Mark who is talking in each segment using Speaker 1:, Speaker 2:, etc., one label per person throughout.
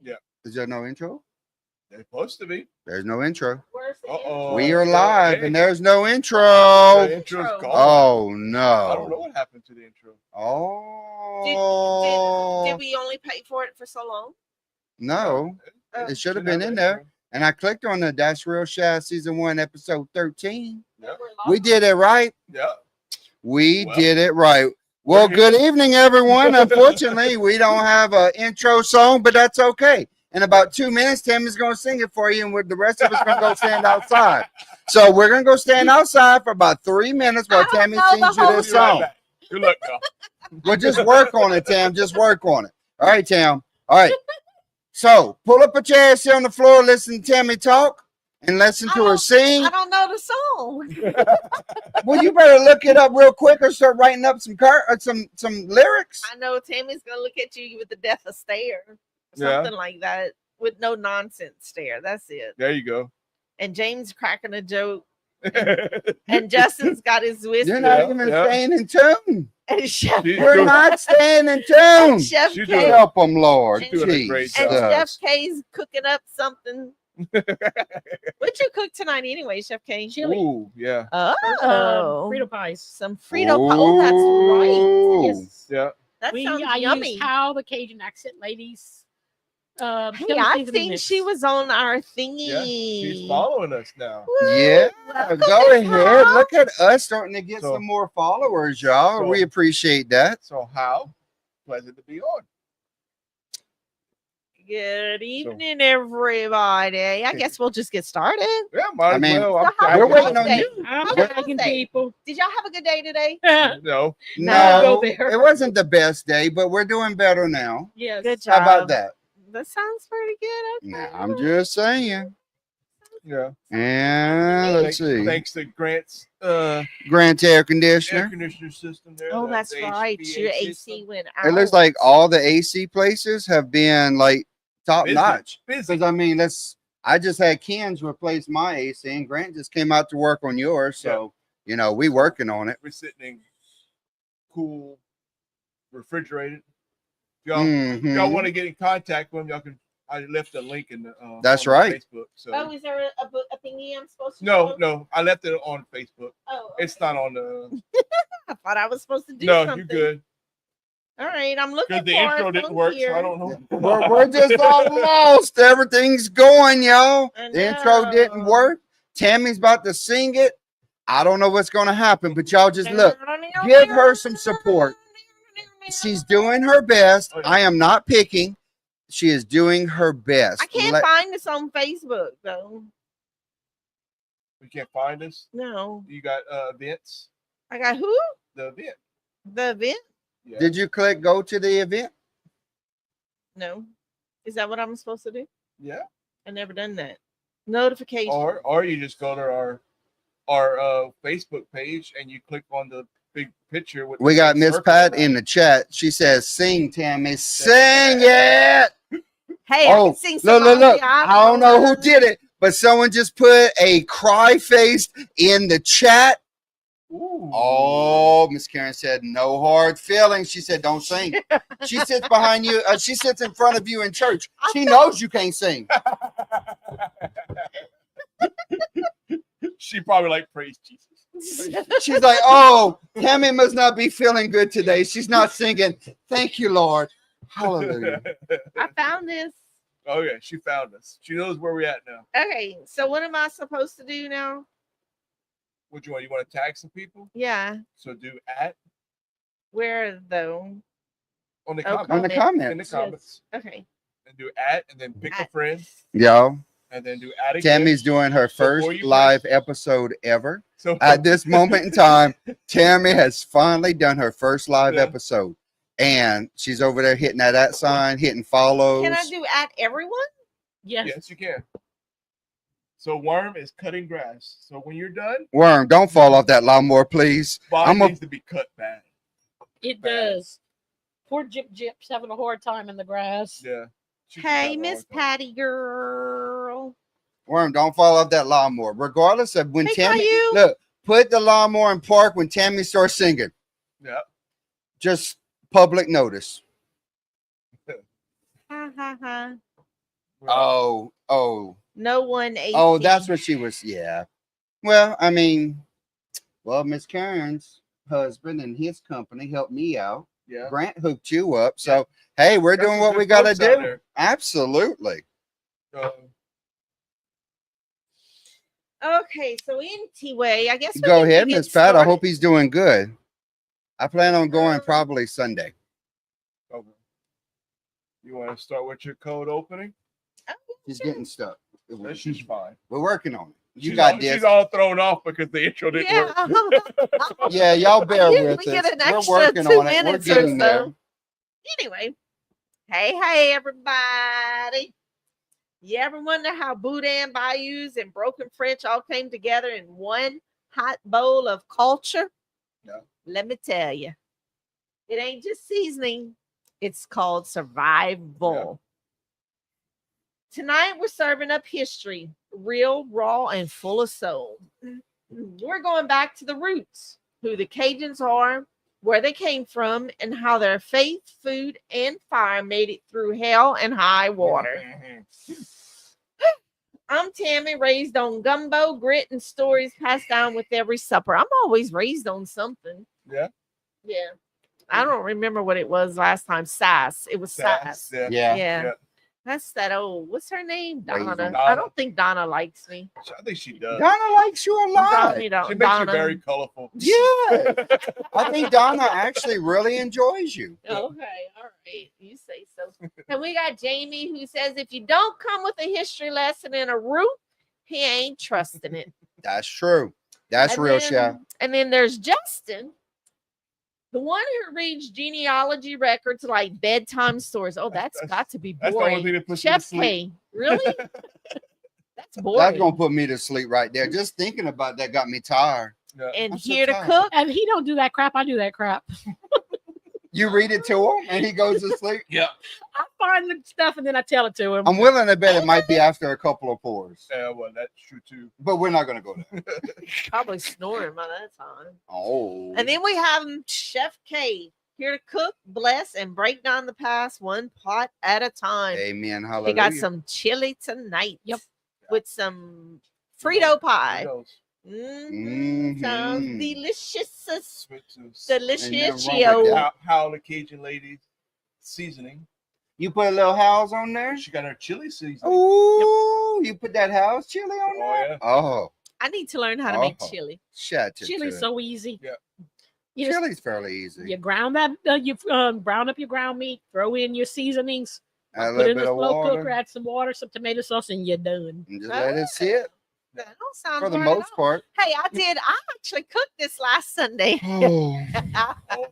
Speaker 1: Yeah.
Speaker 2: Is there no intro?
Speaker 1: They're supposed to be.
Speaker 2: There's no intro.
Speaker 3: Where's the
Speaker 1: Uh-oh.
Speaker 2: We are
Speaker 1: Yeah,
Speaker 2: live
Speaker 1: hey.
Speaker 2: and there's no intro.
Speaker 1: The intro's gone.
Speaker 2: Oh
Speaker 1: I don't
Speaker 2: no.
Speaker 1: know what happened to the intro.
Speaker 2: Oh.
Speaker 3: Did we only pay for it for so long?
Speaker 2: No.
Speaker 3: Oh.
Speaker 2: It should have been in there. And I clicked on the That's Real Shaft Season 1, Episode 13.
Speaker 1: Yep.
Speaker 2: We did it right.
Speaker 1: Yeah.
Speaker 2: We did it right. Well, good evening, everyone. Unfortunately, we don't have an intro song, but that's okay. In about 2 minutes, Tammy's going to sing it for you, and the rest of us going to go stand outside. So we're going to go stand outside for about 3 minutes while Tammy sings you this song.
Speaker 1: Good luck, y'all.
Speaker 2: Well, just work on it, Tam. Just work on it. All right, Tam. All right. So pull up a chair, sit on the floor, listen to Tammy talk, and listen to her sing.
Speaker 3: I don't know the song.
Speaker 2: Well, you better look it up real quick or start writing up some lyrics.
Speaker 3: I know Tammy's gonna look at you with the death of stare, something like that, with no nonsense stare. That's it.
Speaker 1: There you go.
Speaker 3: And James cracking a joke, and Justin's got his whiskey.
Speaker 2: You're not even staying in tune.
Speaker 3: And Chef,
Speaker 2: We're not staying in tune.
Speaker 3: Chef
Speaker 1: She's
Speaker 3: K,
Speaker 2: Help them, Lord.
Speaker 1: She's doing a great
Speaker 2: Jesus.
Speaker 1: job.
Speaker 3: and Chef K's cooking up something. What'd you cook tonight anyway, Chef K?
Speaker 4: Chili.
Speaker 1: Ooh, yeah.
Speaker 3: Oh,
Speaker 4: Frito pies.
Speaker 3: some Frito pie. Oh, that's right.
Speaker 2: Ooh.
Speaker 4: Yes.
Speaker 1: Yeah.
Speaker 3: That sounds
Speaker 4: I
Speaker 3: yummy.
Speaker 4: used how the Cajun accent ladies.
Speaker 3: Hey,
Speaker 4: Chili
Speaker 3: I
Speaker 4: seasoning
Speaker 3: think
Speaker 4: mix.
Speaker 3: she was on our thingy.
Speaker 1: Yeah. She's following us now.
Speaker 3: Woo,
Speaker 2: Yeah,
Speaker 3: welcome,
Speaker 2: go
Speaker 3: Miss
Speaker 2: ahead.
Speaker 3: Howe.
Speaker 2: Look at us starting to get
Speaker 1: So-
Speaker 2: some more followers, y'all.
Speaker 1: so-
Speaker 2: We appreciate that.
Speaker 1: So how pleasant to be on.
Speaker 3: Good evening, everybody. I guess we'll just get started.
Speaker 1: Yeah, might
Speaker 2: I
Speaker 1: as
Speaker 2: mean,
Speaker 1: well. I'm
Speaker 3: So how
Speaker 2: We're
Speaker 3: was
Speaker 2: waiting
Speaker 3: your
Speaker 2: on
Speaker 3: day?
Speaker 2: you.
Speaker 4: I'm
Speaker 3: How was
Speaker 4: tagging
Speaker 3: your day?
Speaker 4: people.
Speaker 3: Did y'all have a good day today?
Speaker 1: No.
Speaker 2: No,
Speaker 4: go there.
Speaker 2: it wasn't the best day, but we're doing better now.
Speaker 4: Yes.
Speaker 3: Good job.
Speaker 2: How about that?
Speaker 3: That sounds pretty good. Okay.
Speaker 2: Nah, I'm just saying.
Speaker 1: Yeah.
Speaker 2: And let's see.
Speaker 1: Thanks to Grant's
Speaker 2: Grant air
Speaker 1: air
Speaker 2: conditioner.
Speaker 1: conditioner system there.
Speaker 3: Oh,
Speaker 1: the-
Speaker 3: that's
Speaker 1: the
Speaker 3: right.
Speaker 1: HVAC
Speaker 3: Your AC
Speaker 1: system.
Speaker 3: went out.
Speaker 2: It looks like all the AC places have been like top
Speaker 1: Busy.
Speaker 2: notch.
Speaker 1: Busy.
Speaker 2: Because I mean, I just had Ken's replace my AC, and Grant just came out to work on yours. So you know, we working on it.
Speaker 1: We're sitting in cool, refrigerated. If
Speaker 2: Mhm.
Speaker 1: y'all want to get in contact with them, y'all can. I left a link in the.
Speaker 2: That's
Speaker 1: on
Speaker 2: right.
Speaker 1: Facebook. So
Speaker 3: Oh, is there a thingy I'm supposed to?
Speaker 1: no,
Speaker 3: show?
Speaker 1: no, I left it on Facebook.
Speaker 3: Oh,
Speaker 1: It's
Speaker 3: okay.
Speaker 1: not on the.
Speaker 3: I thought I was supposed to do
Speaker 1: No,
Speaker 3: something.
Speaker 1: you're good.
Speaker 3: All right, I'm looking
Speaker 1: Because
Speaker 3: for
Speaker 1: the intro
Speaker 3: it
Speaker 1: didn't
Speaker 3: from
Speaker 1: work,
Speaker 3: here.
Speaker 1: so I don't know.
Speaker 2: We're just all lost. Everything's going, y'all.
Speaker 3: I
Speaker 2: The intro didn't
Speaker 3: know.
Speaker 2: work. Tammy's about to sing it. I don't know what's going to happen, but y'all just look. Give her some support. She's doing her best. I am not picking. She is doing her best.
Speaker 3: I can't find this on Facebook though.
Speaker 1: You can't find us.
Speaker 3: No,
Speaker 1: You got events.
Speaker 3: I got who?
Speaker 1: The event.
Speaker 3: The event?
Speaker 1: Yeah.
Speaker 2: Did you click go to the event?
Speaker 3: No, is that what I'm supposed to do?
Speaker 1: Yeah.
Speaker 3: I never done that. Notification.
Speaker 1: Or you just go to our Facebook page and you click on the big picture. With
Speaker 2: We
Speaker 1: the
Speaker 2: got
Speaker 1: big
Speaker 2: Miss
Speaker 1: circle
Speaker 2: Pat
Speaker 1: around
Speaker 2: in
Speaker 1: it.
Speaker 2: the chat. She says, "Sing, Tammy, sing it."
Speaker 3: Hey, I
Speaker 2: Oh,
Speaker 3: can sing some
Speaker 2: look!
Speaker 3: on the
Speaker 2: I don't know who
Speaker 3: iPhone.
Speaker 2: did it, but someone just put a cry face in the chat.
Speaker 1: Ooh.
Speaker 2: Oh, Miss Karen said, "No hard feelings." She said, "Don't sing." She sits behind you. She sits in front of you in church. She knows you can't sing.
Speaker 1: She probably like praise Jesus.
Speaker 2: She's like, "Oh, Tammy must not be feeling good today. She's not singing. Thank you, Lord. Hallelujah."
Speaker 3: I found this.
Speaker 1: Oh yeah, she found us. She knows where we're at now.
Speaker 3: Okay, so what am I supposed to do now?
Speaker 1: What you want? You want to tag some people?
Speaker 3: Yeah,
Speaker 1: So do at
Speaker 3: where though?
Speaker 1: on the
Speaker 3: Oh,
Speaker 1: comments.
Speaker 2: On the
Speaker 1: In the
Speaker 2: comments,
Speaker 1: comments.
Speaker 3: Okay.
Speaker 1: And do at and then pick a
Speaker 3: At.
Speaker 1: friend
Speaker 2: yo,
Speaker 1: and then do at again.
Speaker 2: Tammy's doing her
Speaker 1: So before
Speaker 2: first
Speaker 1: you
Speaker 2: live
Speaker 1: press-
Speaker 2: episode ever.
Speaker 1: So
Speaker 2: At this moment in time, Tammy has finally done her first live
Speaker 1: Yeah.
Speaker 2: episode, and she's over there hitting that sign, hitting follows.
Speaker 3: Can I do at everyone?
Speaker 4: Yes.
Speaker 1: yes, you can. So Worm is cutting grass. So when you're done,
Speaker 2: Worm, don't fall off that lawnmower, please.
Speaker 1: Bob
Speaker 2: I'm a-
Speaker 1: needs to be cut back.
Speaker 4: It does. Poor Jip's having a hard time in the grass.
Speaker 1: Yeah. She's
Speaker 3: Hey,
Speaker 1: having a
Speaker 3: Miss
Speaker 1: hard time.
Speaker 3: Patty girl.
Speaker 2: Worm, don't fall off that lawnmower. Regardless of when
Speaker 3: Hey,
Speaker 2: Tammy,
Speaker 3: Bayou.
Speaker 2: look, put the lawnmower in park when Tammy starts singing.
Speaker 1: Yeah.
Speaker 2: Just public notice.
Speaker 3: Ha ha ha.
Speaker 2: Oh.
Speaker 3: No one ate.
Speaker 2: Oh, that's what she was. Yeah. Well, I mean, Miss Karen's husband and his company helped me out.
Speaker 1: Yeah.
Speaker 2: Grant hooked you up. So, hey, we're
Speaker 1: Got
Speaker 2: doing
Speaker 1: some
Speaker 2: what
Speaker 1: good
Speaker 2: we got to
Speaker 1: folks out
Speaker 2: do.
Speaker 1: there.
Speaker 2: Absolutely.
Speaker 3: Okay, so anyway, I guess we
Speaker 2: Go
Speaker 3: need to
Speaker 2: ahead,
Speaker 3: get
Speaker 2: Miss Pat. I
Speaker 3: started.
Speaker 2: hope he's doing good. I plan on going probably Sunday.
Speaker 1: Okay. You want to start with your code opening?
Speaker 2: She's getting stuck.
Speaker 1: She's fine.
Speaker 2: We're working on it. You got this.
Speaker 1: She's all thrown off because the intro didn't work.
Speaker 2: Yeah, y'all bear
Speaker 3: We
Speaker 2: with
Speaker 3: get
Speaker 2: us.
Speaker 3: an
Speaker 2: We're
Speaker 3: extra
Speaker 2: working
Speaker 3: 2
Speaker 2: on it. We're
Speaker 3: minutes or
Speaker 2: getting there.
Speaker 3: so. Anyway, hey, everybody. You ever wonder how Boudin, Bayous, and broken French all came together in one hot bowl of culture?
Speaker 1: No.
Speaker 3: Let me tell you. It ain't just seasoning. It's called survival. Tonight, we're serving up history, real, raw, and full of soul. We're going back to the roots, who the Cajuns are, where they came from, and how their faith, food, and fire made it through hell and high water. I'm Tammy, raised on gumbo, grit, and stories passed down with every supper. I'm always raised on something.
Speaker 1: Yeah.
Speaker 3: Yeah. I don't remember what it was last time. Sass. It was sass.
Speaker 2: Yeah.
Speaker 3: That's that old. What's her name?
Speaker 2: Raised
Speaker 3: Donna.
Speaker 2: on
Speaker 3: I don't think Donna likes me.
Speaker 1: I think she does.
Speaker 2: Donna likes you a lot.
Speaker 1: She makes you very colorful.
Speaker 2: Yeah. I think Donna actually really enjoys you.
Speaker 3: Okay, all right. You say so. And we got Jamie who says if you don't come with a history lesson and a root, he ain't trusting it.
Speaker 2: That's true. That's
Speaker 3: And
Speaker 2: real,
Speaker 3: then-
Speaker 2: Chef.
Speaker 3: And then there's Justin, the one who reads genealogy records like bedtime stories. Oh, that's got to be
Speaker 1: That's the only thing
Speaker 3: boring.
Speaker 1: that puts you to
Speaker 3: Chef
Speaker 1: sleep.
Speaker 3: K, really? That's boring.
Speaker 2: That's gonna put me to sleep right there. Just thinking about that got me tired.
Speaker 3: And
Speaker 2: I'm so
Speaker 3: here to
Speaker 2: tired.
Speaker 3: cook.
Speaker 4: And he don't do that crap. I do that crap.
Speaker 2: You read it to him and he goes to sleep.
Speaker 1: Yeah.
Speaker 4: I find the stuff and then I tell it to him.
Speaker 2: I'm willing to bet it might be after a couple of pours,
Speaker 1: Yeah, well, that's true too.
Speaker 2: but we're not gonna go there.
Speaker 3: Probably snoring by that time.
Speaker 2: Oh.
Speaker 3: And then we have Chef K, here to cook, bless, and break down the past one pot at a time.
Speaker 2: Amen.
Speaker 3: We
Speaker 2: Hallelujah.
Speaker 3: got some chili tonight.
Speaker 4: Yep.
Speaker 3: With some Frito pie.
Speaker 1: Fritos.
Speaker 3: Sounds
Speaker 2: Mhm.
Speaker 3: delicious.
Speaker 1: Switch to
Speaker 3: Delicious.
Speaker 2: Ain't nothing wrong with that.
Speaker 1: how the Cajun lady seasoning.
Speaker 2: You put a little house on there.
Speaker 1: She got her chili seasoning.
Speaker 2: Ooh, you put that house chili on
Speaker 1: Oh,
Speaker 2: there.
Speaker 1: yeah.
Speaker 2: Oh,
Speaker 3: I need to learn how to make
Speaker 2: Oh.
Speaker 3: chili.
Speaker 2: shut it.
Speaker 4: Chili's so easy.
Speaker 1: Yeah.
Speaker 4: You just
Speaker 2: Chili's fairly easy.
Speaker 4: you ground that you brown up your ground meat, throw in your seasonings,
Speaker 2: Add a
Speaker 4: put
Speaker 2: little
Speaker 4: it in
Speaker 2: bit
Speaker 4: the
Speaker 2: of
Speaker 4: slow
Speaker 2: water
Speaker 4: cooker, add some water, some tomato sauce, and you're done.
Speaker 2: and just let it sit
Speaker 3: That don't sound
Speaker 2: for the
Speaker 3: hard at
Speaker 2: most
Speaker 3: all.
Speaker 2: part.
Speaker 3: Hey, I actually cooked this last Sunday.
Speaker 2: Oh,
Speaker 1: Oh,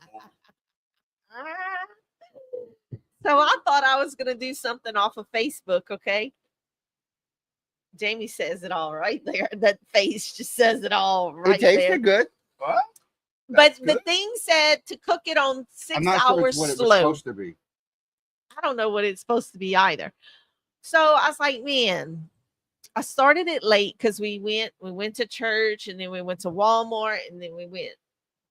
Speaker 3: So I thought I was gonna do something off of Facebook, okay? Jamie says it all right there. That face just says it all right
Speaker 2: it tasted
Speaker 3: there.
Speaker 2: good.
Speaker 1: what?
Speaker 3: But
Speaker 1: That's
Speaker 3: the
Speaker 1: good.
Speaker 3: thing said to cook it on 6
Speaker 2: I'm not sure
Speaker 3: hours
Speaker 2: it's what it was
Speaker 3: slow.
Speaker 2: supposed to be.
Speaker 3: I don't know what it's supposed to be either. So I was like, man, I started it late because we went to church and then we went to Walmart and then we went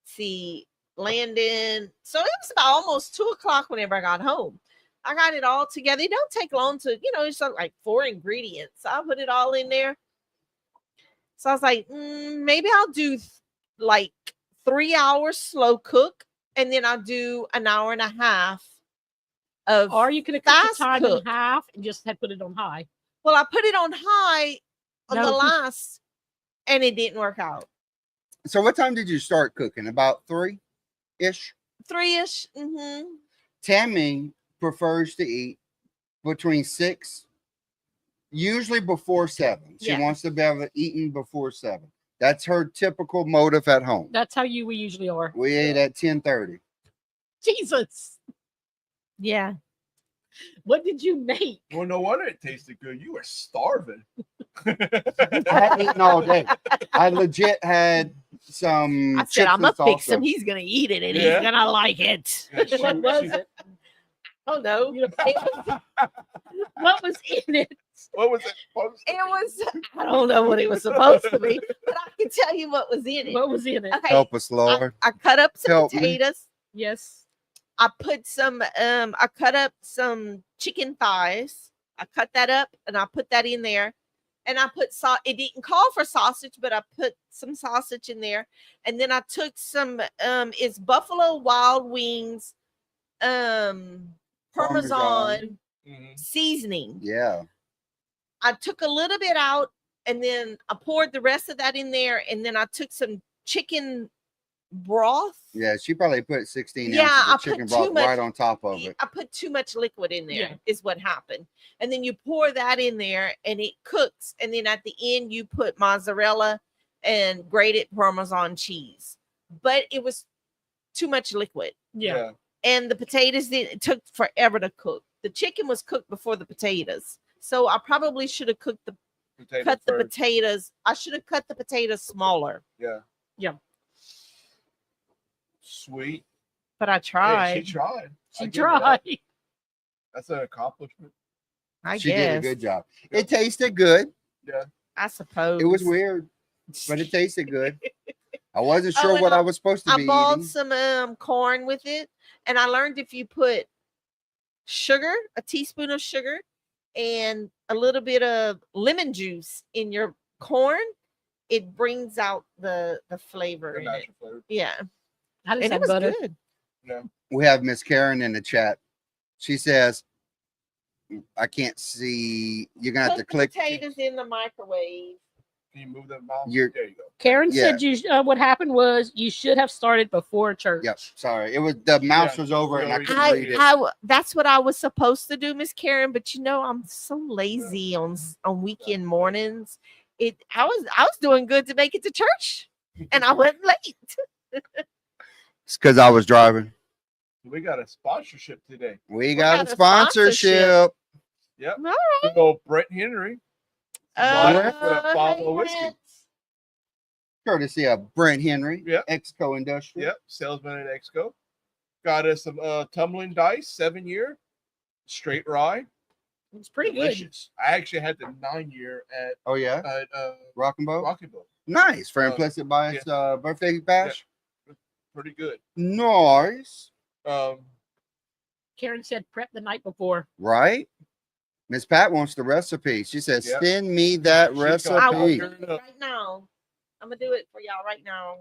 Speaker 3: see Landon. So it was about almost 2:00 whenever I got home. I got it all together. It don't take long to, it's like 4 ingredients. I put it all in there. So I was like, maybe I'll do like 3 hours slow cook, and then I'll do an hour and a half of.
Speaker 4: Or you could have cut
Speaker 3: fast
Speaker 4: the time
Speaker 3: cook.
Speaker 4: in half and just had put it on high.
Speaker 3: Well, I put it on high on the
Speaker 4: No.
Speaker 3: last, and it didn't work out.
Speaker 2: So, what time did you start cooking? About 3-ish.
Speaker 3: 3-ish. Mm-hmm.
Speaker 2: Tammy prefers to eat between 6, usually before 7. She
Speaker 3: Yeah.
Speaker 2: wants to be able to eat before 7. That's her typical motive at home.
Speaker 4: That's how we usually are.
Speaker 2: We ate at 10:30.
Speaker 4: Jesus.
Speaker 3: Yeah.
Speaker 4: What did you make?
Speaker 1: Well, no wonder it tasted good. You were starving.
Speaker 2: I hadn't eaten all day. I legit had some.
Speaker 3: I said,
Speaker 2: chips
Speaker 3: I'm going
Speaker 2: and
Speaker 3: to fix
Speaker 2: salsa.
Speaker 3: him. He's going to eat it, and
Speaker 1: Yeah.
Speaker 3: he's going to like it.
Speaker 1: Yeah,
Speaker 4: What was it?
Speaker 3: Oh, no.
Speaker 4: You know, what was in it?
Speaker 1: What was it supposed to
Speaker 3: It was, I don't know what it was supposed to be, but I can tell you what was in it.
Speaker 4: What was in it?
Speaker 3: Okay.
Speaker 2: Help us, Lord.
Speaker 3: I cut up some
Speaker 2: Help me.
Speaker 3: potatoes.
Speaker 4: Yes.
Speaker 3: I put some, I cut up some chicken thighs. I cut that up and I put that in there. And I put it didn't call for sausage, but I put some sausage in there. And then I took some it's Buffalo Wild Wings Parmesan seasoning.
Speaker 2: Yeah.
Speaker 3: I took a little bit out and then I poured the rest of that in there. And then I took some chicken broth.
Speaker 2: Yeah, she probably put 16
Speaker 3: Yeah,
Speaker 2: ounces
Speaker 3: I
Speaker 2: of chicken
Speaker 3: put too
Speaker 2: broth
Speaker 3: much-
Speaker 2: right on top of it.
Speaker 3: I put too much liquid in there,
Speaker 4: Yeah.
Speaker 3: is what happened. And then you pour that in there and it cooks. And then at the end, you put mozzarella and grated Parmesan cheese. But it was too much liquid.
Speaker 4: Yeah.
Speaker 3: And the potatoes, it took forever to cook. The chicken was cooked before the potatoes. So I probably should have cut the potatoes. I should have cut the potatoes smaller.
Speaker 1: Yeah.
Speaker 4: Yeah.
Speaker 1: Sweet.
Speaker 3: But I
Speaker 1: Hey,
Speaker 3: tried.
Speaker 1: she tried.
Speaker 4: She
Speaker 1: I give her that.
Speaker 4: tried.
Speaker 1: That's an accomplishment.
Speaker 3: I
Speaker 2: She
Speaker 3: guess.
Speaker 2: did a good job.
Speaker 1: Yeah.
Speaker 2: It tasted good.
Speaker 3: I suppose.
Speaker 2: It was weird, but it tasted good. I wasn't
Speaker 3: Oh,
Speaker 2: sure
Speaker 3: and
Speaker 2: what I was supposed to
Speaker 3: I
Speaker 2: be
Speaker 3: bought
Speaker 2: eating.
Speaker 3: some corn with it, and I learned if you put sugar, a teaspoon of sugar, and a little bit of lemon juice in your corn, it brings out the flavor
Speaker 1: The
Speaker 3: in it.
Speaker 1: natural flavor.
Speaker 3: Yeah,
Speaker 4: I just
Speaker 3: and it
Speaker 4: had
Speaker 3: was
Speaker 4: butter.
Speaker 3: good.
Speaker 1: Yeah.
Speaker 2: We have Miss Karen in the chat. She says, I can't see. You're going to have to
Speaker 3: Put the
Speaker 2: click.
Speaker 3: potatoes in the microwave.
Speaker 1: Can you move that mouse?
Speaker 2: You're-
Speaker 1: There you go.
Speaker 4: Karen
Speaker 2: Yeah.
Speaker 4: said what happened was you should have started before church.
Speaker 2: Yep. Sorry. It was the mouse
Speaker 1: Yeah,
Speaker 2: was over and I
Speaker 1: really
Speaker 2: couldn't
Speaker 1: good.
Speaker 2: read it.
Speaker 3: That's what I was supposed to do, Miss Karen. But I'm so lazy on weekend mornings. I was doing good to make it to church, and I went late.
Speaker 2: It's because I was driving.
Speaker 1: We got a sponsorship today.
Speaker 2: We got a
Speaker 3: a
Speaker 2: sponsorship.
Speaker 1: Yep.
Speaker 3: All
Speaker 1: Good old Brett Henry.
Speaker 2: Brent
Speaker 1: with a bottle of whiskey.
Speaker 3: Brent.
Speaker 2: Courtesy of Brent Henry,
Speaker 1: Yep.
Speaker 2: Exco Industrial.
Speaker 1: Yep. Salesman at Exco. Got us some tumbling dice, 7-year, straight rye.
Speaker 4: It's pretty good.
Speaker 1: Delicious. I actually had the 9-year at
Speaker 2: Oh, yeah. Rockin' Boat.
Speaker 1: Rocky Boat.
Speaker 2: Nice. For implicit bias birthday bash.
Speaker 1: Pretty good.
Speaker 2: Nice.
Speaker 4: Karen said prep the night before.
Speaker 2: Right? Miss Pat wants the recipe. She says,
Speaker 1: Yep.
Speaker 2: send me that
Speaker 1: She's got
Speaker 3: I will
Speaker 2: recipe.
Speaker 3: do it right now. I'm gonna do it for y'all right now.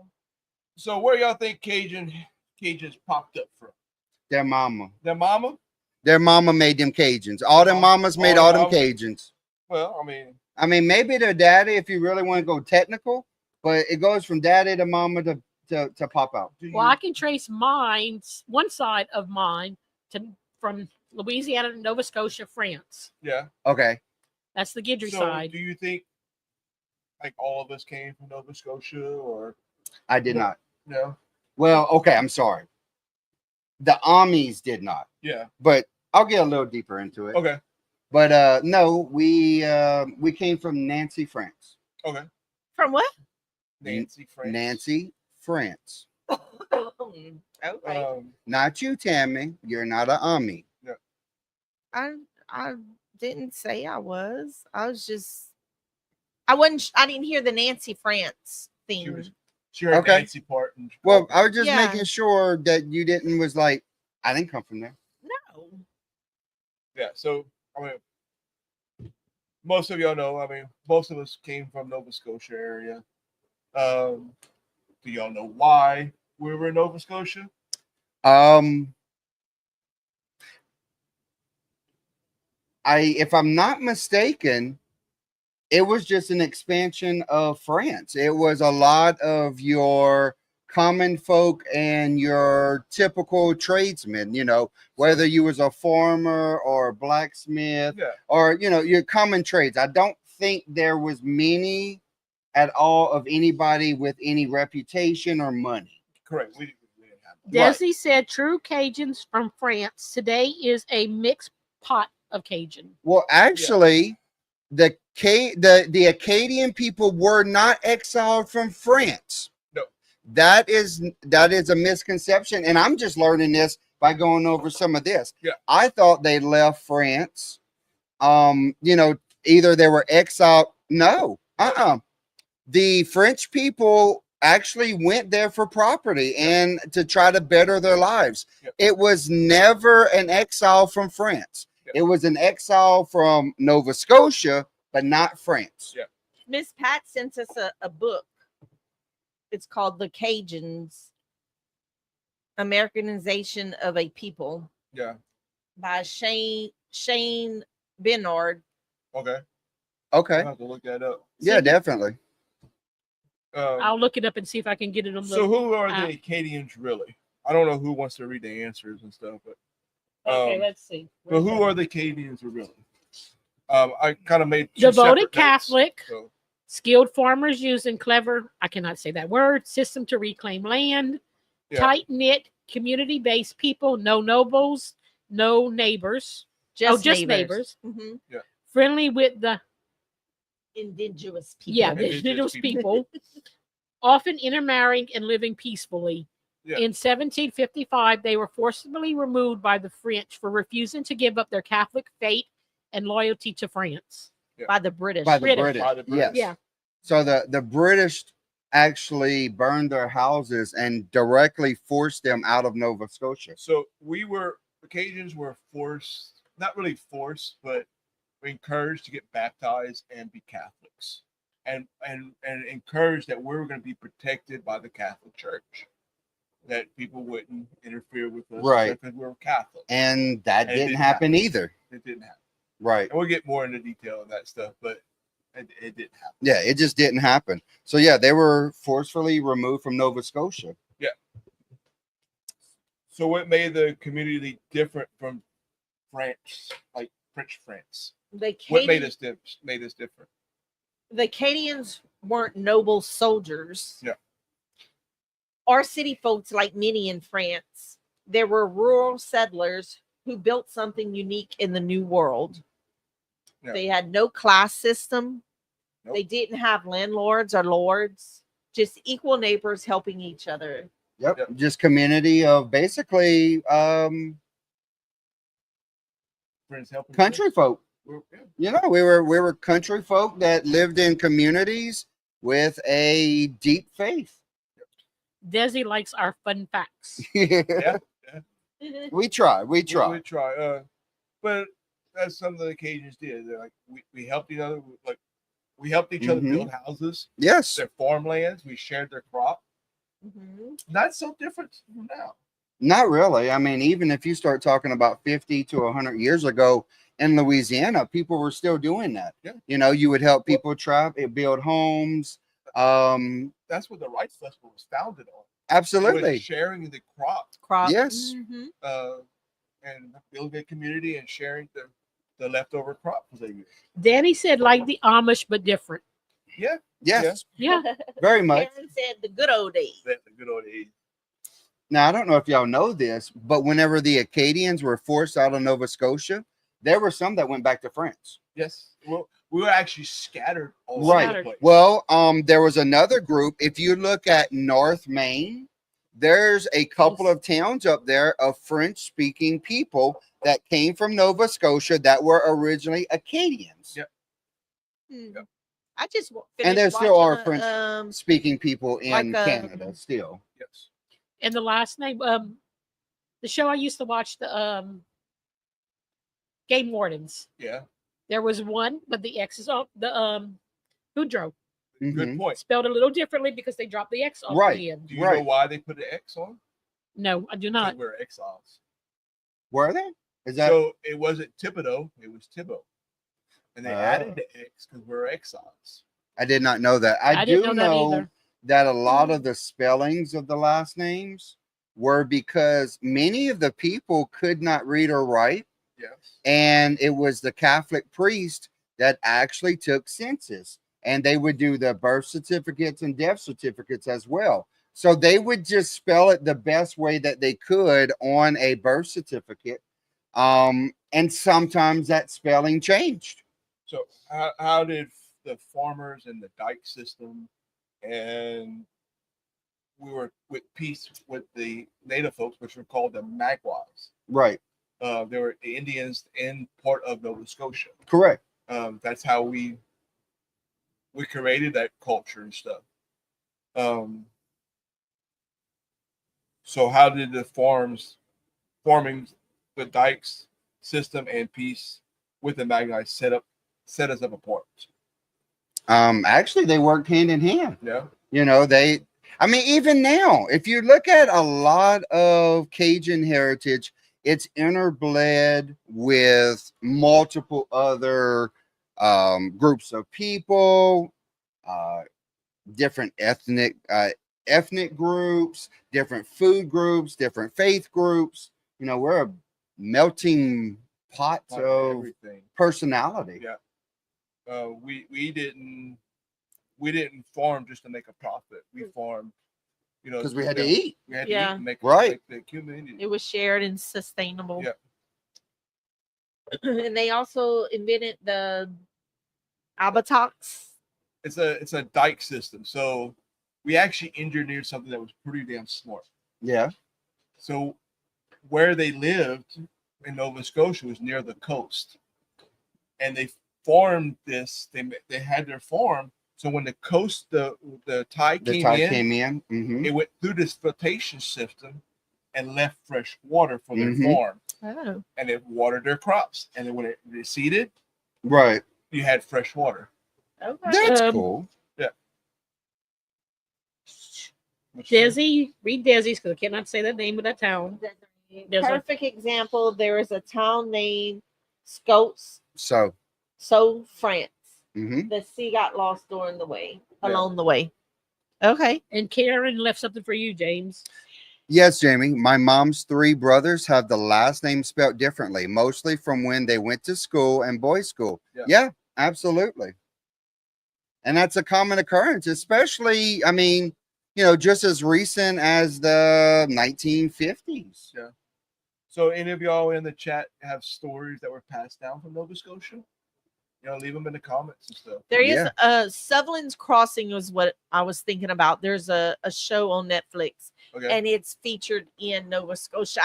Speaker 1: So where y'all think Cajuns popped up from?
Speaker 2: Their mama.
Speaker 1: Their mama?
Speaker 2: Their mama made them Cajuns. All them mamas made
Speaker 1: All
Speaker 2: all
Speaker 1: them
Speaker 2: them Cajuns.
Speaker 1: Well,
Speaker 2: I mean, maybe their daddy, if you really want to go technical, but it goes from daddy to mama to pop out.
Speaker 4: Well, I can trace one side of mine from Louisiana to Nova Scotia, France.
Speaker 1: yeah.
Speaker 2: Okay.
Speaker 4: That's the Guidry
Speaker 1: So
Speaker 4: side.
Speaker 1: do you think like all of us came from Nova Scotia or
Speaker 2: I did not.
Speaker 1: no?
Speaker 2: Well, okay, I'm sorry. The Amis did not,
Speaker 1: Yeah.
Speaker 2: but I'll get a little deeper into it.
Speaker 1: Okay.
Speaker 2: But no, we came from Nancy, France.
Speaker 1: Okay.
Speaker 3: From what?
Speaker 1: Nancy France.
Speaker 2: Nancy, France.
Speaker 3: Okay.
Speaker 2: Not you, Tammy. You're not an Ami.
Speaker 3: I didn't say I was. I was just I didn't hear the Nancy France thing.
Speaker 1: She heard
Speaker 2: Okay.
Speaker 1: Nancy part. And
Speaker 2: Well, I was just
Speaker 3: Yeah.
Speaker 2: making sure that you didn't was like, I didn't come from there.
Speaker 3: No.
Speaker 1: yeah. So I mean, most of y'all know. I mean, most of us came from Nova Scotia area. Do y'all know why we were in Nova Scotia?
Speaker 2: If I'm not mistaken, it was just an expansion of France. It was a lot of your common folk and your typical tradesmen, whether you was a farmer or a blacksmith
Speaker 1: Yeah.
Speaker 2: or, your common trades. I don't think there was many at all of anybody with any reputation or money.
Speaker 1: Correct. We didn't have that.
Speaker 4: Desi said true Cajuns from France. Today is a mixed pot of Cajun.
Speaker 2: Well, actually, the Acadian people were not exiled from France.
Speaker 1: No.
Speaker 2: That is a misconception, and I'm just learning this by going over some of this.
Speaker 1: Yeah.
Speaker 2: I thought they left France. Either they were exiled. No. The French people actually went there for property and to try to better their lives.
Speaker 1: Yep.
Speaker 2: It was never an exile from France.
Speaker 1: Yeah.
Speaker 2: It was an exile from Nova Scotia, but not France.
Speaker 1: Yeah.
Speaker 3: Miss Pat sent us a book. It's called The Cajuns, Americanization of a People
Speaker 1: Yeah.
Speaker 3: by Shane Bernard.
Speaker 1: Okay.
Speaker 2: Okay.
Speaker 1: I'll have to look that up.
Speaker 2: Yeah, definitely.
Speaker 4: I'll look it up and see if I can get it on the.
Speaker 1: So who are
Speaker 4: app.
Speaker 1: the Acadians really? I don't know who wants to read the answers and stuff, but
Speaker 4: Okay, let's see.
Speaker 1: but who are the Acadians really? I kind of made two
Speaker 4: Devoted
Speaker 1: separate notes,
Speaker 4: Catholic,
Speaker 1: so,
Speaker 4: skilled farmers using clever, I cannot say that word, system to reclaim land,
Speaker 1: Yeah.
Speaker 4: tight knit, community based people, no nobles, no neighbors, just neighbors,
Speaker 3: hmm
Speaker 4: friendly with the
Speaker 3: Indigenous people.
Speaker 4: yeah, the
Speaker 1: Indigenous
Speaker 4: indigenous
Speaker 1: people.
Speaker 4: people, often intermarrying and living peacefully.
Speaker 1: Yeah.
Speaker 4: In 1755, they were forcibly removed by the French for refusing to give up their Catholic faith and loyalty to France.
Speaker 3: By the British.
Speaker 2: By the
Speaker 4: British.
Speaker 2: British.
Speaker 1: By the British.
Speaker 2: Yes.
Speaker 4: Yeah.
Speaker 2: So the British actually burned their houses and directly forced them out of Nova Scotia.
Speaker 1: So Acadians were forced, not really forced, but encouraged to get baptized and be Catholics, and encouraged that we were going to be protected by the Catholic Church, that people wouldn't interfere with us,
Speaker 2: Right.
Speaker 1: Because we were Catholic.
Speaker 2: And that
Speaker 1: And it
Speaker 2: didn't
Speaker 1: didn't
Speaker 2: happen
Speaker 1: happen.
Speaker 2: either.
Speaker 1: It didn't happen,
Speaker 2: Right.
Speaker 1: and we'll get more into detail of that stuff, but it didn't happen.
Speaker 2: Yeah, it just didn't happen. So yeah, they were forcefully removed from Nova Scotia.
Speaker 1: So what made the community different from France, like French France?
Speaker 3: The
Speaker 1: What made
Speaker 3: Acadians,
Speaker 1: us different?
Speaker 3: the Acadians weren't noble soldiers.
Speaker 1: Yeah.
Speaker 3: Or city folks like many in France. There were rural settlers who built something unique in the New World.
Speaker 1: Yeah.
Speaker 3: They had no class system.
Speaker 1: Nope.
Speaker 3: They didn't have landlords or lords, just equal neighbors helping each other.
Speaker 2: Yep. Just community of basically
Speaker 1: Friends helping
Speaker 2: country folk.
Speaker 1: Yeah.
Speaker 2: You know, we were country folk that lived in communities with a deep faith.
Speaker 4: Desi likes our fun facts.
Speaker 1: Yeah.
Speaker 2: We try.
Speaker 1: We try. But that's something the Cajuns did. They're like we helped each other. We helped each other
Speaker 2: Mhm.
Speaker 1: build houses,
Speaker 2: Yes.
Speaker 1: their farmlands. We shared their crop.
Speaker 3: Mhm.
Speaker 1: Not so different from now.
Speaker 2: Not really. I mean, even if you start talking about 50 to 100 years ago in Louisiana, people were still doing that.
Speaker 1: Yeah.
Speaker 2: You know, you would help people build homes.
Speaker 1: That's what the Rice Festival was founded on. It
Speaker 2: Absolutely.
Speaker 1: was sharing the crop,
Speaker 3: Crop.
Speaker 2: Yes.
Speaker 3: Mhm.
Speaker 1: and building a community and sharing the leftover crop for the year.
Speaker 4: Danny said like the Amish, but different.
Speaker 1: Yeah,
Speaker 2: Yes.
Speaker 4: Yeah.
Speaker 2: Very much.
Speaker 3: Karen said the good old days.
Speaker 1: that's the good old days.
Speaker 2: Now, I don't know if y'all know this, but whenever the Acadians were forced out of Nova Scotia, there were some that went back to France.
Speaker 1: Yes. Well, we were actually scattered all
Speaker 2: Right.
Speaker 1: over the place.
Speaker 2: Well, there was another group. If you look at North Maine, there's a couple of towns up there of French-speaking people that came from Nova Scotia that were originally Acadians.
Speaker 1: Yep.
Speaker 3: Hmm. I just
Speaker 2: And there still are
Speaker 3: watching
Speaker 2: French speaking people in
Speaker 3: like,
Speaker 2: Canada still.
Speaker 1: Yes.
Speaker 4: And the last name, the show I used to watch, the Game Wardens.
Speaker 1: Yeah.
Speaker 4: There was one, but the X is off the Boudreaux.
Speaker 2: Mhm.
Speaker 1: Good point.
Speaker 4: Spelled a little differently because they dropped the X off
Speaker 2: Right.
Speaker 4: the end.
Speaker 1: Do you know why they put an X on?
Speaker 4: No, I do
Speaker 1: 'Cause
Speaker 4: not.
Speaker 1: we're exiles.
Speaker 2: Were they? Is that
Speaker 1: So it wasn't Thibodeau, it was Thibault. And they
Speaker 2: Oh.
Speaker 1: added the X because we're exiles.
Speaker 2: I did not know that. I do
Speaker 4: didn't know that either.
Speaker 2: that a lot of the spellings of the last names were because many of the people could not read or write,
Speaker 1: Yes.
Speaker 2: and it was the Catholic priest that actually took census, and they would do the birth certificates and death certificates as well. So they would just spell it the best way that they could on a birth certificate, and sometimes that spelling changed.
Speaker 1: So how did the farmers and the dike system, and we were with peace with the native folks, which were called the Magwais.
Speaker 2: Right.
Speaker 1: They were the Indians in part of Nova Scotia.
Speaker 2: Correct.
Speaker 1: That's how we created that culture and stuff. So how did the farming, the dikes system and peace with the Magi set us up apart.
Speaker 2: Actually, they worked hand in hand.
Speaker 1: Yeah.
Speaker 2: You know, I mean, even now, if you look at a lot of Cajun heritage, it's interbled with multiple other groups of people, different ethnic groups, different food groups, different faith groups. You know, we're a melting pot of
Speaker 1: Everything.
Speaker 2: personality.
Speaker 1: Yeah. We didn't farm just to make a profit. We farmed, you know,
Speaker 2: Because we had to eat.
Speaker 1: We had to
Speaker 3: Yeah.
Speaker 1: eat and make
Speaker 2: Right.
Speaker 1: the community.
Speaker 3: It was shared and sustainable.
Speaker 1: Yeah.
Speaker 3: And they also invented the abatox.
Speaker 1: It's a dike system. So we actually engineered something that was pretty damn smart.
Speaker 2: Yeah.
Speaker 1: So where they lived in Nova Scotia was near the coast, and they farmed this. They had their farm. So when the tide
Speaker 2: The
Speaker 1: came
Speaker 2: tide
Speaker 1: in,
Speaker 2: came in. Mhm.
Speaker 1: it went through this filtration system and left fresh water for their
Speaker 2: Mhm.
Speaker 1: farm,
Speaker 3: Oh.
Speaker 1: and it watered their crops. And then when it receded,
Speaker 2: Right.
Speaker 1: you had fresh water.
Speaker 3: Okay.
Speaker 2: That's cool.
Speaker 4: Desi, read Desi's because I cannot say the name of that town. There's a-
Speaker 3: Perfect example. There is a town named Scots,
Speaker 2: So,
Speaker 3: France.
Speaker 2: mhm.
Speaker 3: The sea got lost during the way,
Speaker 1: Yeah.
Speaker 3: along the way. Okay.
Speaker 4: And Karen left something for you, James.
Speaker 2: Yes, Jamie. My mom's 3 brothers have the last name spelled differently, mostly from when they went to school and boys' school.
Speaker 1: Yeah.
Speaker 2: Yeah, absolutely. And that's a common occurrence, especially, I mean, you know, just as recent as the 1950s.
Speaker 1: Yeah. So any of y'all in the chat have stories that were passed down from Nova Scotia? You know, leave them in the comments and stuff.
Speaker 3: There is
Speaker 2: Yeah.
Speaker 3: Sutherland's Crossing was what I was thinking about. There's a show on Netflix
Speaker 1: Okay.
Speaker 3: and it's featured in Nova Scotia.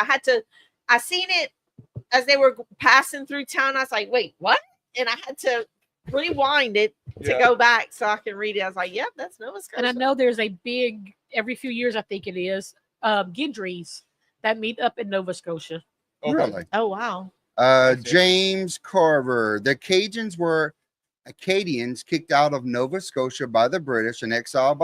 Speaker 3: I seen it as they were passing through town. I was like, wait, what? And I had to rewind it to
Speaker 1: Yeah.
Speaker 3: go back so I can read it. I was like, yep, that's Nova Scotia.
Speaker 4: And I know there's a big, every few years, I think it is, Gidries that meet up in Nova Scotia.
Speaker 1: Okay.
Speaker 2: Really?
Speaker 3: Oh, wow.
Speaker 1: That's it.
Speaker 2: James Carver. The Cajuns were Acadians kicked out of Nova Scotia by the British and exiled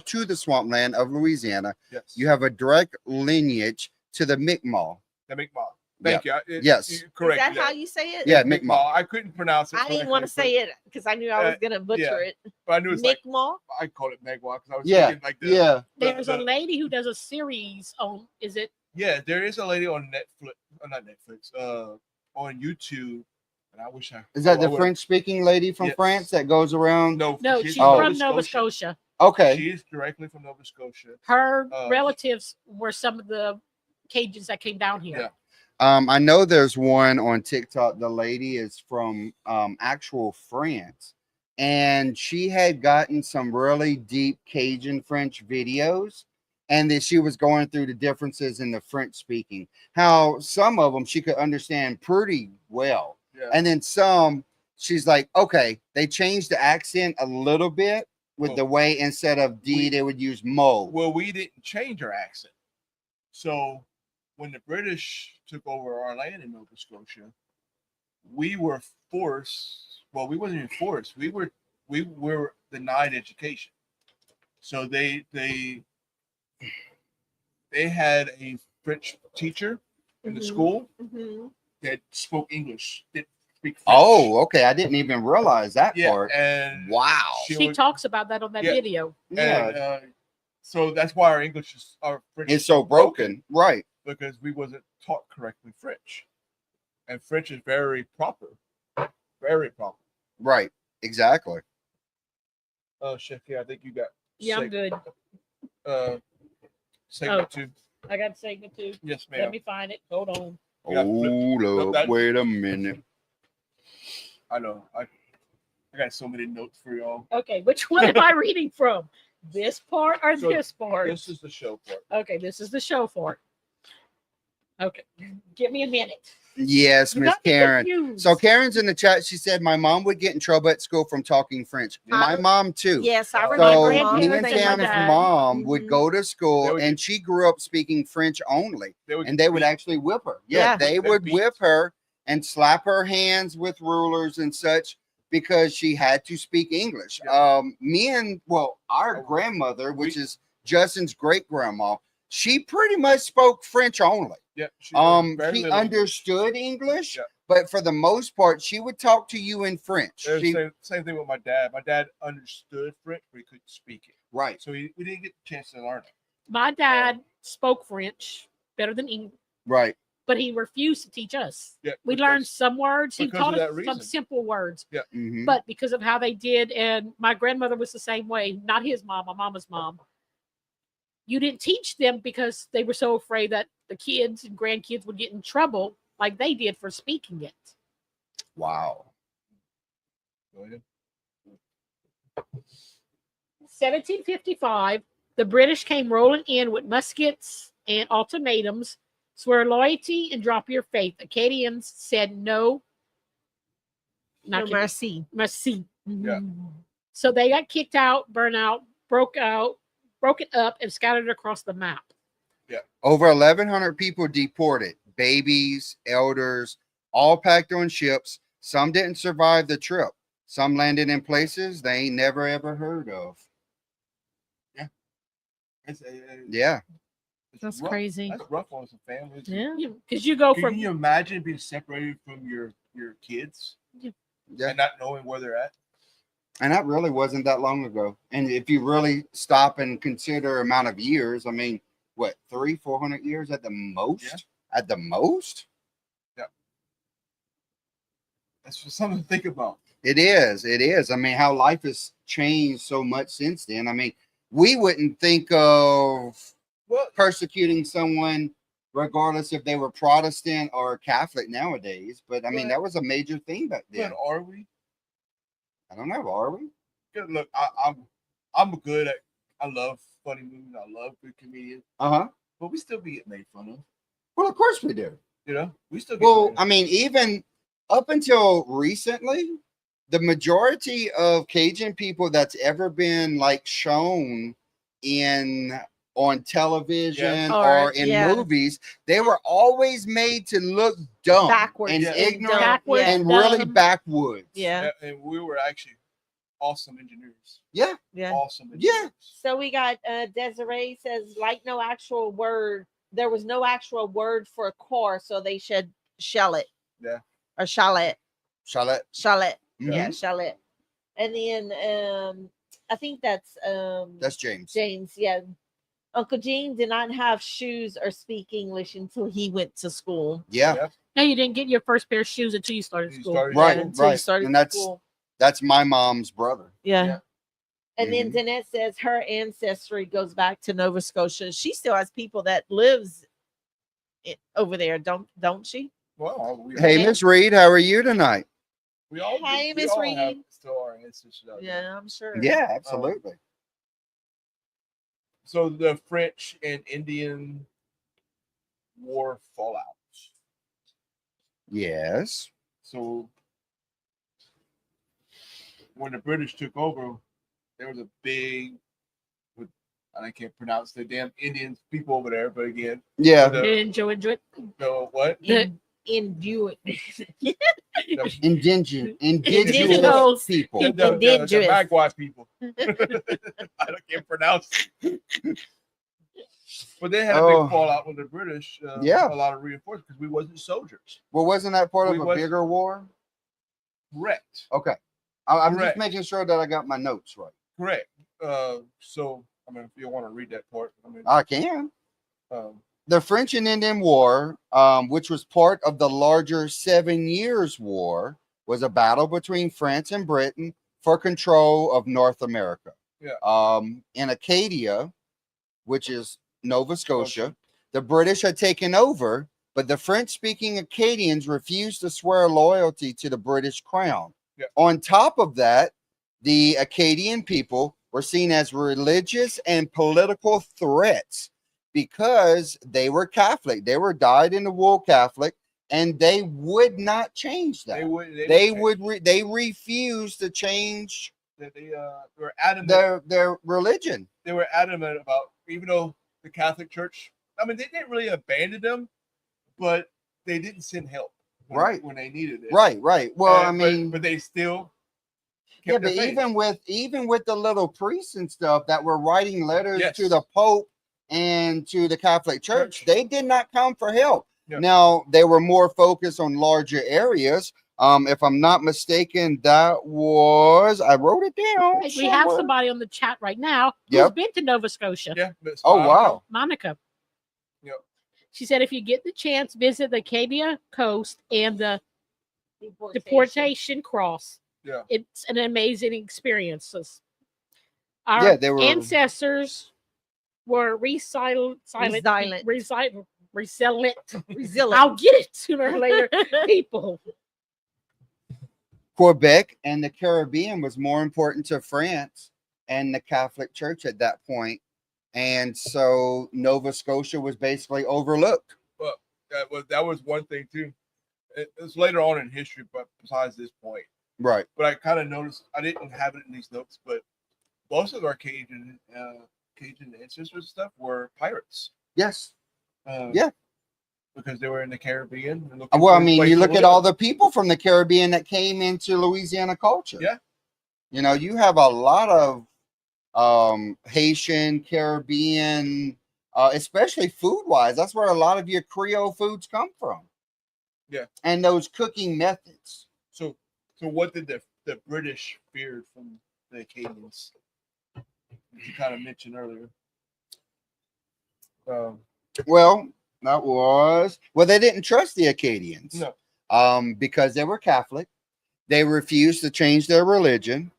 Speaker 2: to the swampland of Louisiana.
Speaker 1: Yes.
Speaker 2: You have a direct lineage to the Mi'kmaq.
Speaker 1: The Mi'kmaq. Thank you.
Speaker 2: Yes.
Speaker 1: You correct.
Speaker 3: Is that how you say it?
Speaker 2: Yeah,
Speaker 1: Mi'kmaq.
Speaker 2: Mi'kmaq.
Speaker 1: I couldn't pronounce it.
Speaker 3: I didn't want to say it because I knew I was going to butcher it.
Speaker 1: But I knew it's like
Speaker 3: Mi'kmaq?
Speaker 1: I call it Mi'kmaq because I was
Speaker 2: Yeah,
Speaker 1: thinking like this.
Speaker 2: yeah.
Speaker 4: There's a lady who does a series on, is it?
Speaker 1: Yeah, there is a lady on Netflix, not Netflix, on YouTube, and I wish I.
Speaker 2: Is that
Speaker 1: I
Speaker 2: the
Speaker 1: would've-
Speaker 2: French-speaking lady from
Speaker 1: Yes.
Speaker 2: France that goes around?
Speaker 1: No,
Speaker 4: No, she's
Speaker 2: Oh.
Speaker 4: from Nova Scotia.
Speaker 2: Okay.
Speaker 1: She is directly from Nova Scotia.
Speaker 4: Her
Speaker 1: Oh.
Speaker 4: relatives were some of the Cajuns that came down here.
Speaker 1: Yeah.
Speaker 2: I know there's one on TikTok. The lady is from actual France, and she had gotten some really deep Cajun French videos, and that she was going through the differences in the French speaking. How some of them she could understand pretty well,
Speaker 1: Yeah.
Speaker 2: and then some she's like, okay, they changed the accent a little bit with the way instead of D they would use mo.
Speaker 1: Well, we didn't change our accent. So when the British took over our land in Nova Scotia, we were forced. Well, we wasn't even forced. We were denied education. So they had a French teacher in the
Speaker 3: Mhm.
Speaker 1: school
Speaker 3: Mhm.
Speaker 1: that spoke English. Didn't speak French.
Speaker 2: Oh, okay. I didn't even realize that
Speaker 1: yeah,
Speaker 2: part.
Speaker 1: and
Speaker 2: Wow.
Speaker 4: She talks about that on that
Speaker 1: Yeah.
Speaker 4: video.
Speaker 2: Yeah.
Speaker 1: and, so that's why our French
Speaker 2: It's
Speaker 1: is
Speaker 2: so broken. Right.
Speaker 1: because we wasn't taught correctly French, and French is very proper, very proper.
Speaker 2: Right. Exactly.
Speaker 1: Oh shit! Yeah, I think you got.
Speaker 4: Yeah, I'm good.
Speaker 1: Segment 2.
Speaker 4: I got segment 2.
Speaker 1: Yes,
Speaker 4: Let
Speaker 1: ma'am.
Speaker 4: me find it. Hold on.
Speaker 1: Yeah,
Speaker 2: Hold up.
Speaker 1: that-
Speaker 2: Wait a minute.
Speaker 1: I know. I got so many notes for y'all.
Speaker 4: Okay, which one am I reading from? This part or
Speaker 1: So
Speaker 4: this part?
Speaker 1: This is the show part.
Speaker 4: Okay, this is the show part. Okay, give me a minute.
Speaker 2: Yes,
Speaker 4: You
Speaker 2: Miss
Speaker 4: got me
Speaker 2: Karen.
Speaker 4: confused.
Speaker 2: So Karen's in the chat. She said my mom would get in trouble at school from talking French. My mom too.
Speaker 3: Yes, I
Speaker 1: So,
Speaker 3: remember.
Speaker 2: So
Speaker 3: Mom
Speaker 2: me
Speaker 4: grandparents
Speaker 2: and
Speaker 3: saying
Speaker 4: my
Speaker 2: Karen's
Speaker 4: dad.
Speaker 2: mom would
Speaker 3: Mhm.
Speaker 2: go to
Speaker 1: They
Speaker 2: school,
Speaker 1: would
Speaker 2: and
Speaker 1: get-
Speaker 2: she grew up speaking French only,
Speaker 1: They would
Speaker 2: and
Speaker 1: get
Speaker 2: they would
Speaker 1: beat.
Speaker 2: actually whip her. Yeah,
Speaker 3: Yeah.
Speaker 2: they
Speaker 1: They'd
Speaker 2: would
Speaker 1: beat.
Speaker 2: whip her and slap her hands with rulers and such because she had to speak English.
Speaker 1: Yeah.
Speaker 2: Our
Speaker 1: Oh,
Speaker 2: grandmother, which
Speaker 1: we-
Speaker 2: is Justin's great grandma, she pretty much spoke French only.
Speaker 1: Yeah. She was very
Speaker 2: She
Speaker 1: little.
Speaker 2: understood English,
Speaker 1: Yeah.
Speaker 2: but for the most part, she would talk to you in French.
Speaker 1: It was
Speaker 2: She,
Speaker 1: same thing with my dad. My dad understood French, but he couldn't speak it.
Speaker 2: right,
Speaker 1: So we didn't get the chance to learn it.
Speaker 4: My dad spoke French better than English,
Speaker 2: right.
Speaker 4: but he refused to teach us.
Speaker 1: Yeah,
Speaker 4: We
Speaker 1: because-
Speaker 4: learned some words. He
Speaker 1: because
Speaker 4: taught
Speaker 1: of
Speaker 4: us
Speaker 1: that
Speaker 4: some
Speaker 1: reason.
Speaker 4: simple words,
Speaker 2: Mhm.
Speaker 4: but because of how they did, and my grandmother was the same way. Not his mom, my mama's mom. You didn't teach them because they were so afraid that the kids and grandkids would get in trouble like they did for speaking it.
Speaker 2: Wow.
Speaker 1: Go ahead.
Speaker 4: 1755, the British came rolling in with muskets and ultimatums. Swear loyalty and drop your faith. Acadians said no.
Speaker 3: No
Speaker 4: Not
Speaker 3: mercy.
Speaker 4: mercy.
Speaker 1: Yeah.
Speaker 4: So they got kicked out, burnt out, broke it up, and scattered across the map.
Speaker 2: Over 1,100 people deported, babies, elders, all packed on ships. Some didn't survive the trip. Some landed in places they ain't never ever heard of.
Speaker 1: It's,
Speaker 2: Yeah.
Speaker 1: it's
Speaker 3: That's
Speaker 1: rough.
Speaker 3: crazy.
Speaker 1: That's rough on some families.
Speaker 3: Yeah.
Speaker 4: Because you go
Speaker 1: Can
Speaker 4: from
Speaker 1: you imagine being separated from your kids
Speaker 2: Yeah.
Speaker 1: and not knowing where they're at?
Speaker 2: And that really wasn't that long ago. And if you really stop and consider amount of years, I mean, what, 300-400 years at the most?
Speaker 1: Yeah.
Speaker 2: At the most?
Speaker 1: That's just something to think about.
Speaker 2: It is. It is. I mean, how life has changed so much since then. I mean, we wouldn't think of
Speaker 1: Well,
Speaker 2: persecuting someone regardless if they were Protestant or Catholic nowadays. But I mean,
Speaker 1: But-
Speaker 2: that was a major thing back then.
Speaker 1: but are we?
Speaker 2: I don't know. Are we?
Speaker 1: Good. Look, I'm good at. I love funny movies. I love good comedians,
Speaker 2: Uh-huh.
Speaker 1: but we still be getting made fun of.
Speaker 2: Well, of course we do.
Speaker 1: You know, we still get.
Speaker 2: Well,
Speaker 1: made
Speaker 2: I mean, even up until recently, the majority of Cajun people that's ever been like shown on television
Speaker 1: Yes.
Speaker 2: or
Speaker 3: Or,
Speaker 2: in
Speaker 3: yeah.
Speaker 2: movies, they were always made to look dumb
Speaker 3: Backwards
Speaker 2: and
Speaker 1: Yeah.
Speaker 2: ignorant
Speaker 4: Backwards,
Speaker 2: and
Speaker 4: dumb.
Speaker 2: really backwoods.
Speaker 3: Yeah.
Speaker 1: and we were actually awesome engineers.
Speaker 2: Yeah.
Speaker 3: Yeah.
Speaker 1: Awesome.
Speaker 2: Yeah.
Speaker 1: Engineers.
Speaker 3: So we got Desiree says, like, no actual word. There was no actual word for a car, so they should shell it.
Speaker 1: Yeah.
Speaker 3: Or shallot.
Speaker 2: Charlotte.
Speaker 3: Shallot.
Speaker 2: Mhm.
Speaker 3: Yeah, shallot. And then I think that's
Speaker 2: That's James.
Speaker 3: James. Yeah. Uncle Gene did not have shoes or speak English until he went to school.
Speaker 2: Yeah.
Speaker 1: Yeah.
Speaker 4: now you didn't get your first pair of shoes until you started
Speaker 1: You
Speaker 4: school.
Speaker 1: started
Speaker 2: Right,
Speaker 1: school.
Speaker 3: Until he
Speaker 2: right.
Speaker 3: started
Speaker 2: And that's
Speaker 3: school.
Speaker 2: that's my mom's brother.
Speaker 3: Yeah.
Speaker 1: Yeah.
Speaker 3: And then
Speaker 2: Mhm.
Speaker 3: Danette says her ancestry goes back to Nova Scotia. She still has people that lives over there, don't she?
Speaker 1: Well, we
Speaker 2: Hey,
Speaker 1: all,
Speaker 2: Miss Reed, how are you tonight?
Speaker 1: we all,
Speaker 3: Hey,
Speaker 1: we
Speaker 3: Miss
Speaker 1: all have
Speaker 3: Reed.
Speaker 1: still our ancestors out there.
Speaker 3: Yeah, I'm sure.
Speaker 2: Yeah, absolutely.
Speaker 1: So the French and Indian War fallouts.
Speaker 2: Yes.
Speaker 1: So when the British took over, there was a big, I can't pronounce the damn Indians people over there, but again,
Speaker 2: Yeah.
Speaker 4: Enjoy it.
Speaker 1: the what?
Speaker 3: Endure it.
Speaker 1: The,
Speaker 2: Indigenous
Speaker 3: Indigenous.
Speaker 2: people.
Speaker 1: the
Speaker 3: Indigenous.
Speaker 1: Magua people. I can't pronounce it. But they had a
Speaker 2: Oh.
Speaker 1: big fallout with the British.
Speaker 2: Yeah.
Speaker 1: A lot of reinforcements because we wasn't soldiers.
Speaker 2: Well, wasn't that part
Speaker 1: We
Speaker 2: of a
Speaker 1: was-
Speaker 2: bigger war?
Speaker 1: Correct.
Speaker 2: Okay. I'm just
Speaker 1: Correct.
Speaker 2: making sure that I got my notes right.
Speaker 1: Correct. So I mean, if you want to read that part, I mean,
Speaker 2: I can.
Speaker 1: um,
Speaker 2: The French and Indian War, which was part of the larger 7 Years' War, was a battle between France and Britain for control of North America.
Speaker 1: Yeah.
Speaker 2: In Acadia, which is Nova Scotia, the British had taken over, but the French-speaking Acadians refused to swear loyalty to the British crown.
Speaker 1: Yeah.
Speaker 2: On top of that, the Acadian people were seen as religious and political threats because they were Catholic. They were dyed in the wool Catholic, and they would not change that. They refused to change
Speaker 1: They were adamant.
Speaker 2: their religion.
Speaker 1: They were adamant about, even though the Catholic Church, I mean, they didn't really abandon them, but they didn't send help when they needed it.
Speaker 2: Right. Well,
Speaker 1: but they still
Speaker 2: but even with the little priests and stuff that were writing letters to the Pope and to the Catholic Church, they did not come for help. Yep. Now they were more focused on larger areas. If I'm not mistaken, that was, I wrote it down.
Speaker 4: Hey, we have somebody on the chat right now who's been to Nova Scotia.
Speaker 1: Yeah.
Speaker 2: Oh, wow.
Speaker 4: Monica.
Speaker 1: Yep.
Speaker 4: She said, if you get the chance, visit the Acadia coast and the deportation cross.
Speaker 1: Yeah.
Speaker 4: It's an amazing experience. Our ancestors were resilient. I'll get it sooner or later, people.
Speaker 2: Quebec and the Caribbean was more important to France and the Catholic Church at that point. And so Nova Scotia was basically overlooked.
Speaker 1: Well, that was one thing too. It was later on in history, but besides this point.
Speaker 2: Right.
Speaker 1: But I kind of noticed, I didn't have it in these notes, but most of our Cajun ancestors and stuff were pirates.
Speaker 2: Yes.
Speaker 1: Because they were in the Caribbean.
Speaker 2: Well, I mean, you look at all the people from the Caribbean that came into Louisiana culture.
Speaker 1: Yeah.
Speaker 2: You know, you have a lot of Haitian, Caribbean, especially food-wise. That's where a lot of your Creole foods come from.
Speaker 1: Yeah.
Speaker 2: And those cooking methods.
Speaker 1: So what did the British feared from the Acadians? You kind of mentioned earlier. They didn't trust the Acadians.
Speaker 2: No. Because they were Catholic. They refused to change their religion.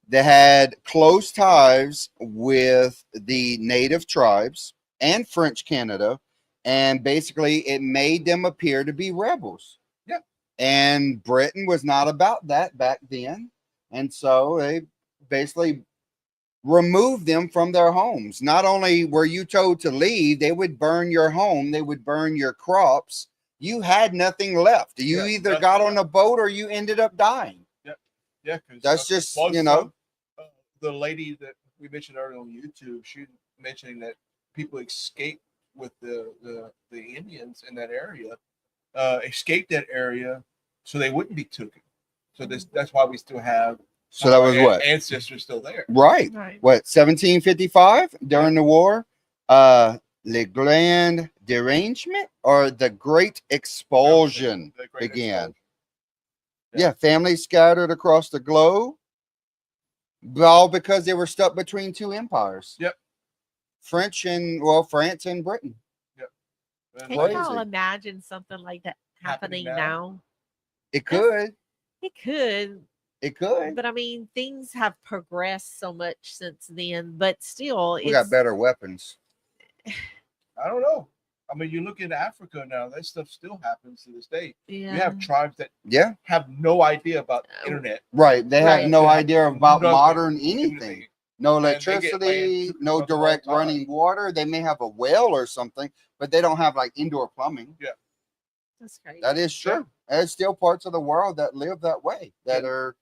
Speaker 2: They had close ties with the native tribes and French Canada. And basically it made them appear to be rebels.
Speaker 1: Yeah.
Speaker 2: And Britain was not about that back then. And so they basically removed them from their homes. Not only were you told to leave, they would burn your home, they would burn your crops. You had nothing left. You either got on a boat or you ended up dying.
Speaker 1: Yeah.
Speaker 2: That's just, you know.
Speaker 1: The lady that we mentioned earlier on YouTube, she mentioning that people escaped with the Indians in that area, escaped that area so they wouldn't be taken. So that's why we still have.
Speaker 2: So that was what?
Speaker 1: Ancestors still there.
Speaker 2: Right. What, 1755 during the war? Le Grand Derangement or the Great Expulsion began. Yeah, families scattered across the globe, all because they were stuck between two empires.
Speaker 1: Yep.
Speaker 2: France and Britain.
Speaker 1: Yep.
Speaker 3: Can y'all imagine something like that happening now?
Speaker 2: It could.
Speaker 3: It could.
Speaker 2: It could.
Speaker 3: But I mean, things have progressed so much since then, but still,
Speaker 2: we got better weapons.
Speaker 1: I don't know. I mean, you look in Africa now, that stuff still happens to this day.
Speaker 3: Yeah.
Speaker 1: You have tribes that
Speaker 2: Yeah.
Speaker 1: have no idea about the internet.
Speaker 2: Right. They have no idea about
Speaker 1: nothing,
Speaker 2: modern anything. No electricity, no direct running water. They may have a well or something, but they don't have like indoor plumbing.
Speaker 1: Yeah.
Speaker 3: That's crazy.
Speaker 2: That is true. Yeah. There's still parts of the world that live that way, that are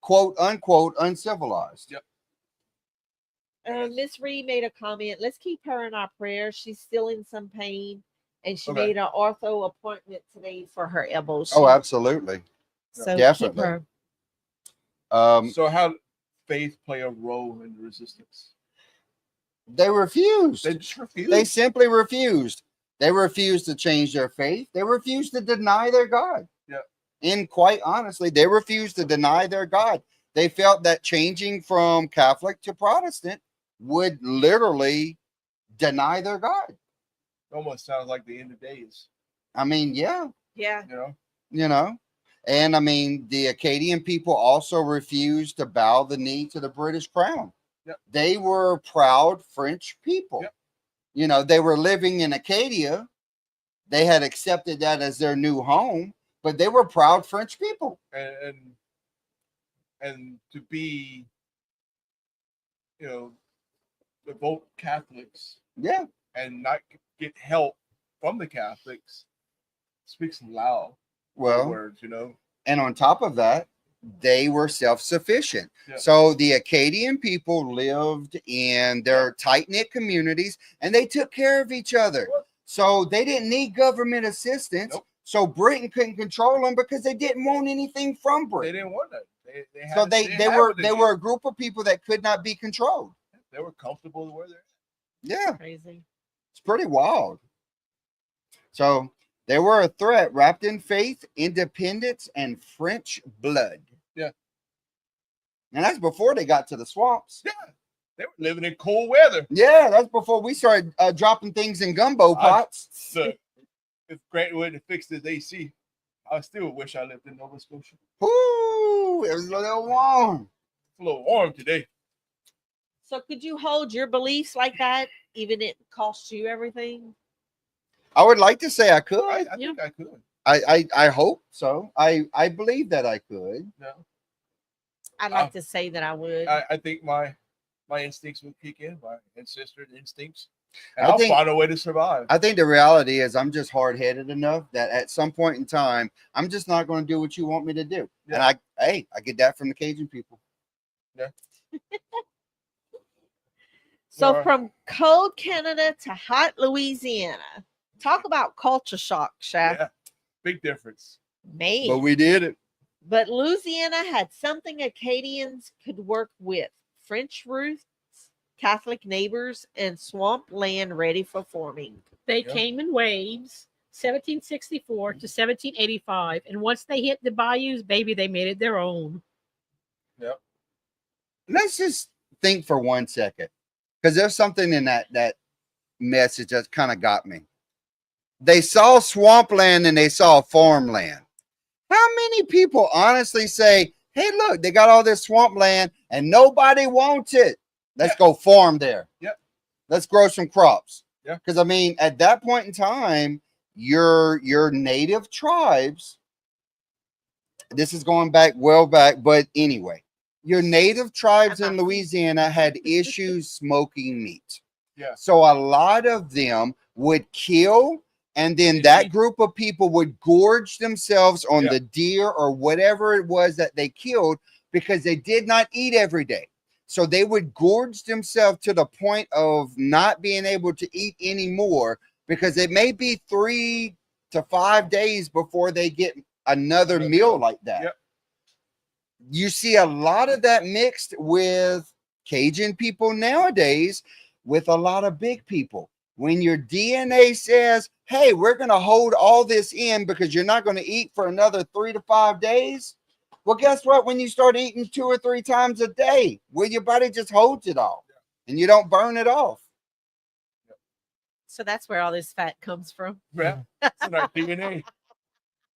Speaker 2: quote unquote uncivilized.
Speaker 1: Yep.
Speaker 3: Miss Reed made a comment. Let's keep her in our prayers. She's still in some pain, and she made an ortho appointment today for her elbows.
Speaker 2: Oh, absolutely.
Speaker 3: So
Speaker 2: definitely.
Speaker 3: Keep her.
Speaker 1: So how faith play a role in the resistance?
Speaker 2: They refused.
Speaker 1: They just refused.
Speaker 2: They simply refused. They refused to change their faith. They refused to deny their God.
Speaker 1: Yeah.
Speaker 2: And quite honestly, they refused to deny their God. They felt that changing from Catholic to Protestant would literally deny their God.
Speaker 1: It almost sounds like the end of days.
Speaker 2: I mean, yeah.
Speaker 3: Yeah.
Speaker 2: You know. And I mean, the Acadian people also refused to bow the knee to the British crown.
Speaker 1: Yep.
Speaker 2: They were proud French people.
Speaker 1: Yep.
Speaker 2: You know, they were living in Acadia. They had accepted that as their new home, but they were proud French people.
Speaker 1: And to be, to vote Catholics.
Speaker 2: Yeah.
Speaker 1: And not get help from the Catholics speaks loud
Speaker 2: Well,
Speaker 1: words, you know.
Speaker 2: and on top of that, they were self-sufficient.
Speaker 1: Yeah.
Speaker 2: So the Acadian people lived in their tight-knit communities and they took care of each other. So they didn't need government assistance.
Speaker 1: Nope.
Speaker 2: So Britain couldn't control them because they didn't want anything from
Speaker 1: They
Speaker 2: Britain.
Speaker 1: didn't want that. They had
Speaker 2: So
Speaker 1: to
Speaker 2: they
Speaker 1: have
Speaker 2: were
Speaker 1: what
Speaker 2: they
Speaker 1: needed.
Speaker 2: were a group of people that could not be controlled.
Speaker 1: They were comfortable where they're at.
Speaker 2: Yeah,
Speaker 3: Crazy.
Speaker 2: it's pretty wild. So they were a threat wrapped in faith, independence, and French blood.
Speaker 1: Yeah.
Speaker 2: And that's before they got to the swamps.
Speaker 1: Yeah. They were living in cold weather.
Speaker 2: Yeah, that's before we started dropping things in gumbo pots.
Speaker 1: So if Grant wouldn't have fixed his AC, I still wish I lived in Nova Scotia.
Speaker 2: Ooh, it was a little warm.
Speaker 1: It's a little warm today.
Speaker 3: So could you hold your beliefs like that, even it cost you everything?
Speaker 2: I would like to say I could.
Speaker 1: I think I could.
Speaker 2: I hope so. I believe that I could.
Speaker 1: No.
Speaker 3: I'd like to say that I would.
Speaker 1: I think my instincts will kick in, my ancestral instincts, and
Speaker 2: I
Speaker 1: I'll
Speaker 2: think-
Speaker 1: find a way to survive.
Speaker 2: I think the reality is I'm just hard-headed enough that at some point in time, I'm just not going to do what you want me to do.
Speaker 1: Yeah.
Speaker 2: And I get that from the Cajun people.
Speaker 3: So
Speaker 1: Sure.
Speaker 3: from cold Canada to hot Louisiana. Talk about culture shock, Chef.
Speaker 1: Yeah, big difference.
Speaker 3: Man.
Speaker 2: But we did it.
Speaker 3: But Louisiana had something Acadians could work with: French roots, Catholic neighbors, and swamp land ready for farming.
Speaker 4: They
Speaker 1: Yeah.
Speaker 4: came in waves, 1764 to 1785, and once they hit the bayous, baby, they made it their own.
Speaker 2: Let's just think for 1 second, because there's something in that message that kind of got me. They saw swampland and they saw farmland. How many people honestly say, hey, look, they got all this swampland and nobody wants it. Let's go farm there.
Speaker 1: Yep.
Speaker 2: Let's grow some crops.
Speaker 1: Yeah.
Speaker 2: Because I mean, at that point in time, your native tribes, this is going back well back, but anyway, your native tribes in Louisiana had issues smoking meat.
Speaker 1: Yeah.
Speaker 2: So a lot of them would kill, and then
Speaker 1: And
Speaker 2: that
Speaker 1: eat.
Speaker 2: group of people would gorge themselves on
Speaker 1: Yeah.
Speaker 2: the deer or whatever it was that they killed because they did not eat every day. So they would gorge themselves to the point of not being able to eat anymore because it may be 3 to 5 days before they get another
Speaker 1: Another
Speaker 2: meal
Speaker 1: meal.
Speaker 2: like that.
Speaker 1: Yep.
Speaker 2: You see a lot of that mixed with Cajun people nowadays with a lot of big people. When your DNA says, hey, we're going to hold all this in because you're not going to eat for another 3 to 5 days. Well, guess what? When you start eating 2 or 3 times a day, well, your body just holds it all and you don't burn it off.
Speaker 3: So that's where all this fat comes from.
Speaker 1: Yeah, it's in our DNA.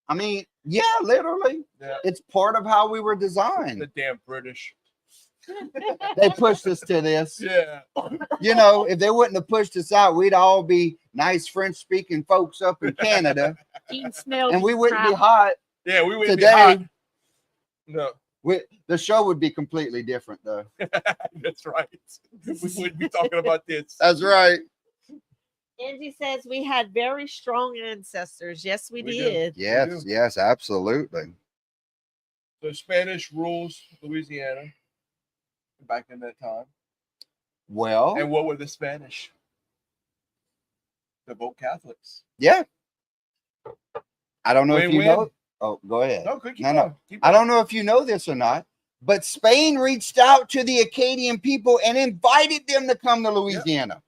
Speaker 2: I mean, yeah, literally.
Speaker 1: Yeah,
Speaker 2: It's part of how we were designed.
Speaker 1: the damn British.
Speaker 2: They pushed us to this.
Speaker 1: Yeah,
Speaker 2: You know, if they wouldn't have pushed us out, we'd all be nice French-speaking folks up in Canada,
Speaker 4: Eating snails
Speaker 2: and we
Speaker 4: and
Speaker 2: wouldn't be
Speaker 4: crab.
Speaker 2: hot.
Speaker 1: yeah, we wouldn't
Speaker 2: Today-
Speaker 1: be hot. No,
Speaker 2: The show would be completely different, though.
Speaker 1: that's right. We wouldn't be talking about this.
Speaker 2: That's right.
Speaker 3: Angie says we had very strong ancestors. Yes, we
Speaker 1: We do.
Speaker 3: did.
Speaker 2: Yes, yes, absolutely.
Speaker 1: So Spanish rules Louisiana back in that time.
Speaker 2: Well,
Speaker 1: And what were the Spanish? They're both Catholics.
Speaker 2: yeah. I don't know if you
Speaker 1: Win-win.
Speaker 2: know. Oh, go ahead.
Speaker 1: No, good. Keep
Speaker 2: No, no.
Speaker 1: going. Keep
Speaker 2: I
Speaker 1: going.
Speaker 2: don't know if you know this or not, but Spain reached out to the Acadian people and invited them to come to Louisiana.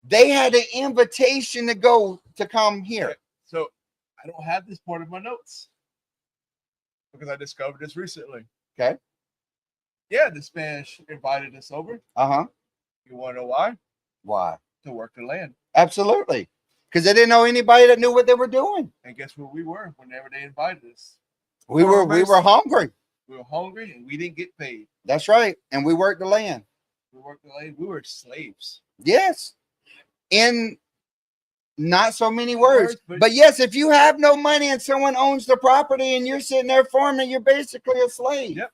Speaker 2: They had an invitation to come here.
Speaker 1: So I don't have this part of my notes because I discovered this recently.
Speaker 2: Okay.
Speaker 1: Yeah, the Spanish invited us over.
Speaker 2: Uh-huh.
Speaker 1: You want to know why?
Speaker 2: Why?
Speaker 1: To work the land.
Speaker 2: Absolutely. Because they didn't know anybody that knew what they were doing.
Speaker 1: And guess where we were whenever they invited us?
Speaker 2: We were hungry.
Speaker 1: We were hungry and we didn't get paid.
Speaker 2: That's right. And we worked the land.
Speaker 1: We worked the land. We were slaves.
Speaker 2: Yes. In not so many words.
Speaker 1: But-
Speaker 2: But yes, if you have no money and someone owns the property and you're sitting there farming, you're basically a slave.
Speaker 1: Yep.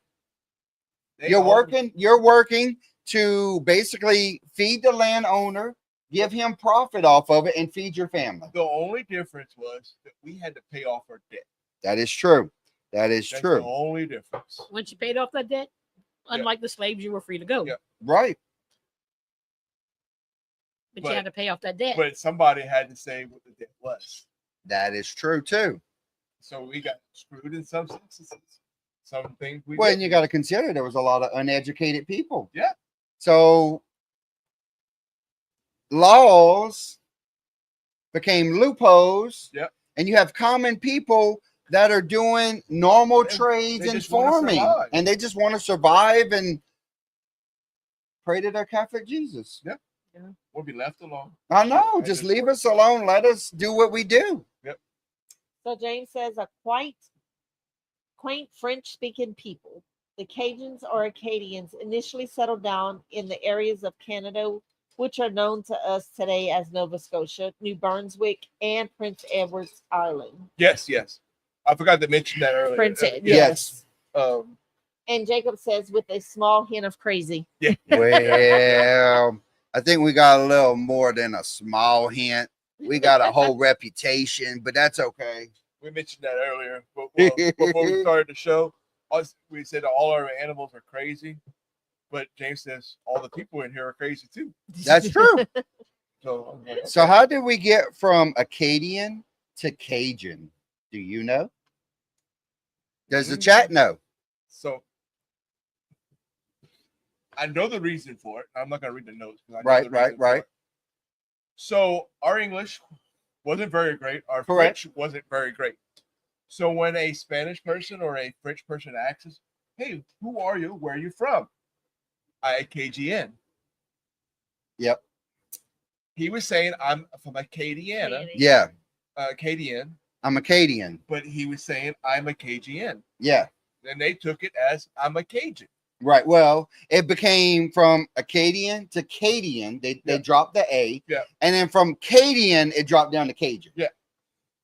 Speaker 1: They
Speaker 2: You're
Speaker 1: owned-
Speaker 2: working to basically feed the landowner give him profit off of it, and feed your family.
Speaker 1: The only difference was that we had to pay off our debt.
Speaker 2: That is true. That is
Speaker 1: That's
Speaker 2: true.
Speaker 1: the only difference.
Speaker 4: Once you paid off that debt, unlike the slaves, you were free to go.
Speaker 1: Yeah.
Speaker 2: Right.
Speaker 4: But you had to pay off that debt.
Speaker 1: But somebody had to say what the debt was.
Speaker 2: That is true too.
Speaker 1: So we got screwed in some instances. Some things we
Speaker 2: Well, and
Speaker 1: didn't.
Speaker 2: you got to consider there was a lot of uneducated people.
Speaker 1: Yeah.
Speaker 2: So laws became loopholes.
Speaker 1: Yep.
Speaker 2: And you have common people that are doing normal
Speaker 1: They-
Speaker 2: trades
Speaker 1: they
Speaker 2: and
Speaker 1: just wanna
Speaker 2: farming,
Speaker 1: survive.
Speaker 2: and they just want to survive and pray to their Catholic Jesus.
Speaker 1: We'll be left alone.
Speaker 2: I know.
Speaker 1: And
Speaker 2: Just
Speaker 1: just
Speaker 2: leave
Speaker 1: work.
Speaker 2: us alone. Let us do what we do.
Speaker 3: So James says a quaint French-speaking people, the Cajuns or Acadians, initially settled down in the areas of Canada which are known to us today as Nova Scotia, New Brunswick, and Prince Edward's Island.
Speaker 1: Yes, yes. I forgot to mention that earlier.
Speaker 3: Prince,
Speaker 1: Yeah.
Speaker 3: yes.
Speaker 1: Um,
Speaker 3: And Jacob says with a small hint of crazy.
Speaker 1: yeah.
Speaker 2: Well, I think we got a little more than a small hint. We got a whole reputation, but that's okay.
Speaker 1: We mentioned that earlier. But before we started the show, we said all our animals are crazy. But James says all the people in here are crazy too.
Speaker 2: That's true.
Speaker 1: So, I'm like,
Speaker 2: So
Speaker 1: okay.
Speaker 2: how did we get from Acadian to Cajun? Do you know? Does the chat know?
Speaker 1: So I know the reason for it. I'm not going to read the notes. 'Cause I know
Speaker 2: Right,
Speaker 1: the
Speaker 2: right,
Speaker 1: reason for
Speaker 2: right.
Speaker 1: it. So our English wasn't very great. Our
Speaker 2: Correct.
Speaker 1: French wasn't very great. So when a Spanish person or a French person asks us, "Hey, who are you? Where are you from?" Acadian.
Speaker 2: Yep.
Speaker 1: He was saying, "I'm from Acadiana,
Speaker 2: Yeah.
Speaker 1: Acadian,"
Speaker 2: I'm Acadian.
Speaker 1: but he was saying, "I'm Acadian."
Speaker 2: Yeah.
Speaker 1: And they took it as I'm a Cajun.
Speaker 2: Right. Well, it became from Acadian to Cadian. They
Speaker 1: Yeah.
Speaker 2: dropped the A.
Speaker 1: Yeah.
Speaker 2: And then from Cadian, it dropped down to Cajun.
Speaker 1: Yeah.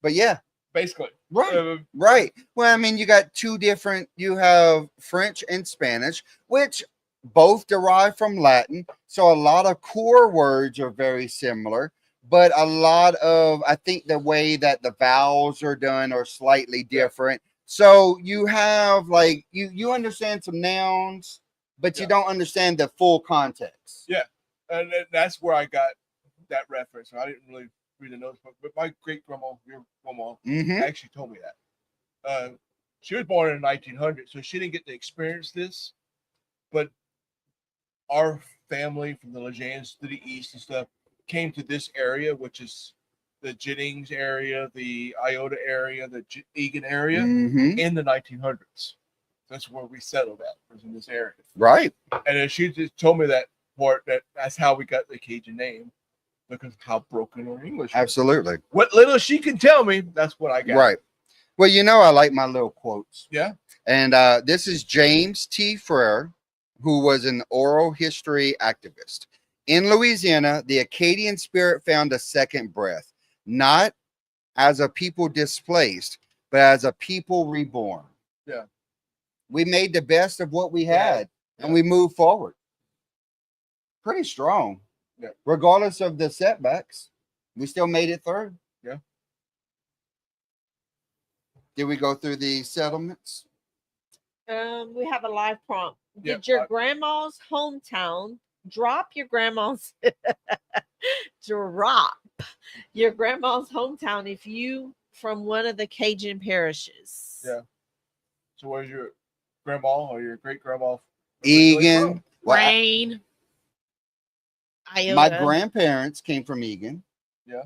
Speaker 2: But yeah.
Speaker 1: Basically.
Speaker 2: Right. Right. Well, I mean, you got two different, you have French and Spanish, which both derive from Latin. So a lot of core words are very similar, but a lot of, I think the way that the vowels are done are slightly different. So you have like, you understand some nouns, but you don't understand the full context.
Speaker 1: Yeah. And that's where I got that reference. I didn't really read the notes, but my great grandma, your grandma,
Speaker 2: Mhm.
Speaker 1: actually told me that. She was born in the 1900s, so she didn't get to experience this. But our family from the Legends to the east and stuff came to this area, which is the Jennings area, the Iota area, the Egan area,
Speaker 2: Mhm.
Speaker 1: in the 1900s. That's where we settled at, was in this area.
Speaker 2: Right.
Speaker 1: And then she just told me that part, that's how we got the Cajun name, because of how broken our English was.
Speaker 2: Absolutely.
Speaker 1: What little she can tell me, that's what I got.
Speaker 2: Right. Well, you know, I like my little quotes.
Speaker 1: Yeah.
Speaker 2: And this is James T. Frere, who was an oral history activist. In Louisiana, the Acadian spirit found a second breath, not as a people displaced, but as a people reborn.
Speaker 1: Yeah.
Speaker 2: We made the best of what we had,
Speaker 1: Yeah.
Speaker 2: and we moved forward. Pretty strong.
Speaker 1: Yeah.
Speaker 2: Regardless of the setbacks, we still made it through.
Speaker 1: Yeah.
Speaker 2: Did we go through the settlements?
Speaker 3: We have a live prompt.
Speaker 1: Yeah,
Speaker 3: Did your grandma's hometown drop your grandma's drop your grandma's hometown if you from one of the Cajun parishes?
Speaker 1: Yeah. So where's your grandma or your great grandma?
Speaker 2: Egan. Well,
Speaker 4: Rain.
Speaker 3: Iota.
Speaker 2: my grandparents came from Egan.
Speaker 1: Yeah.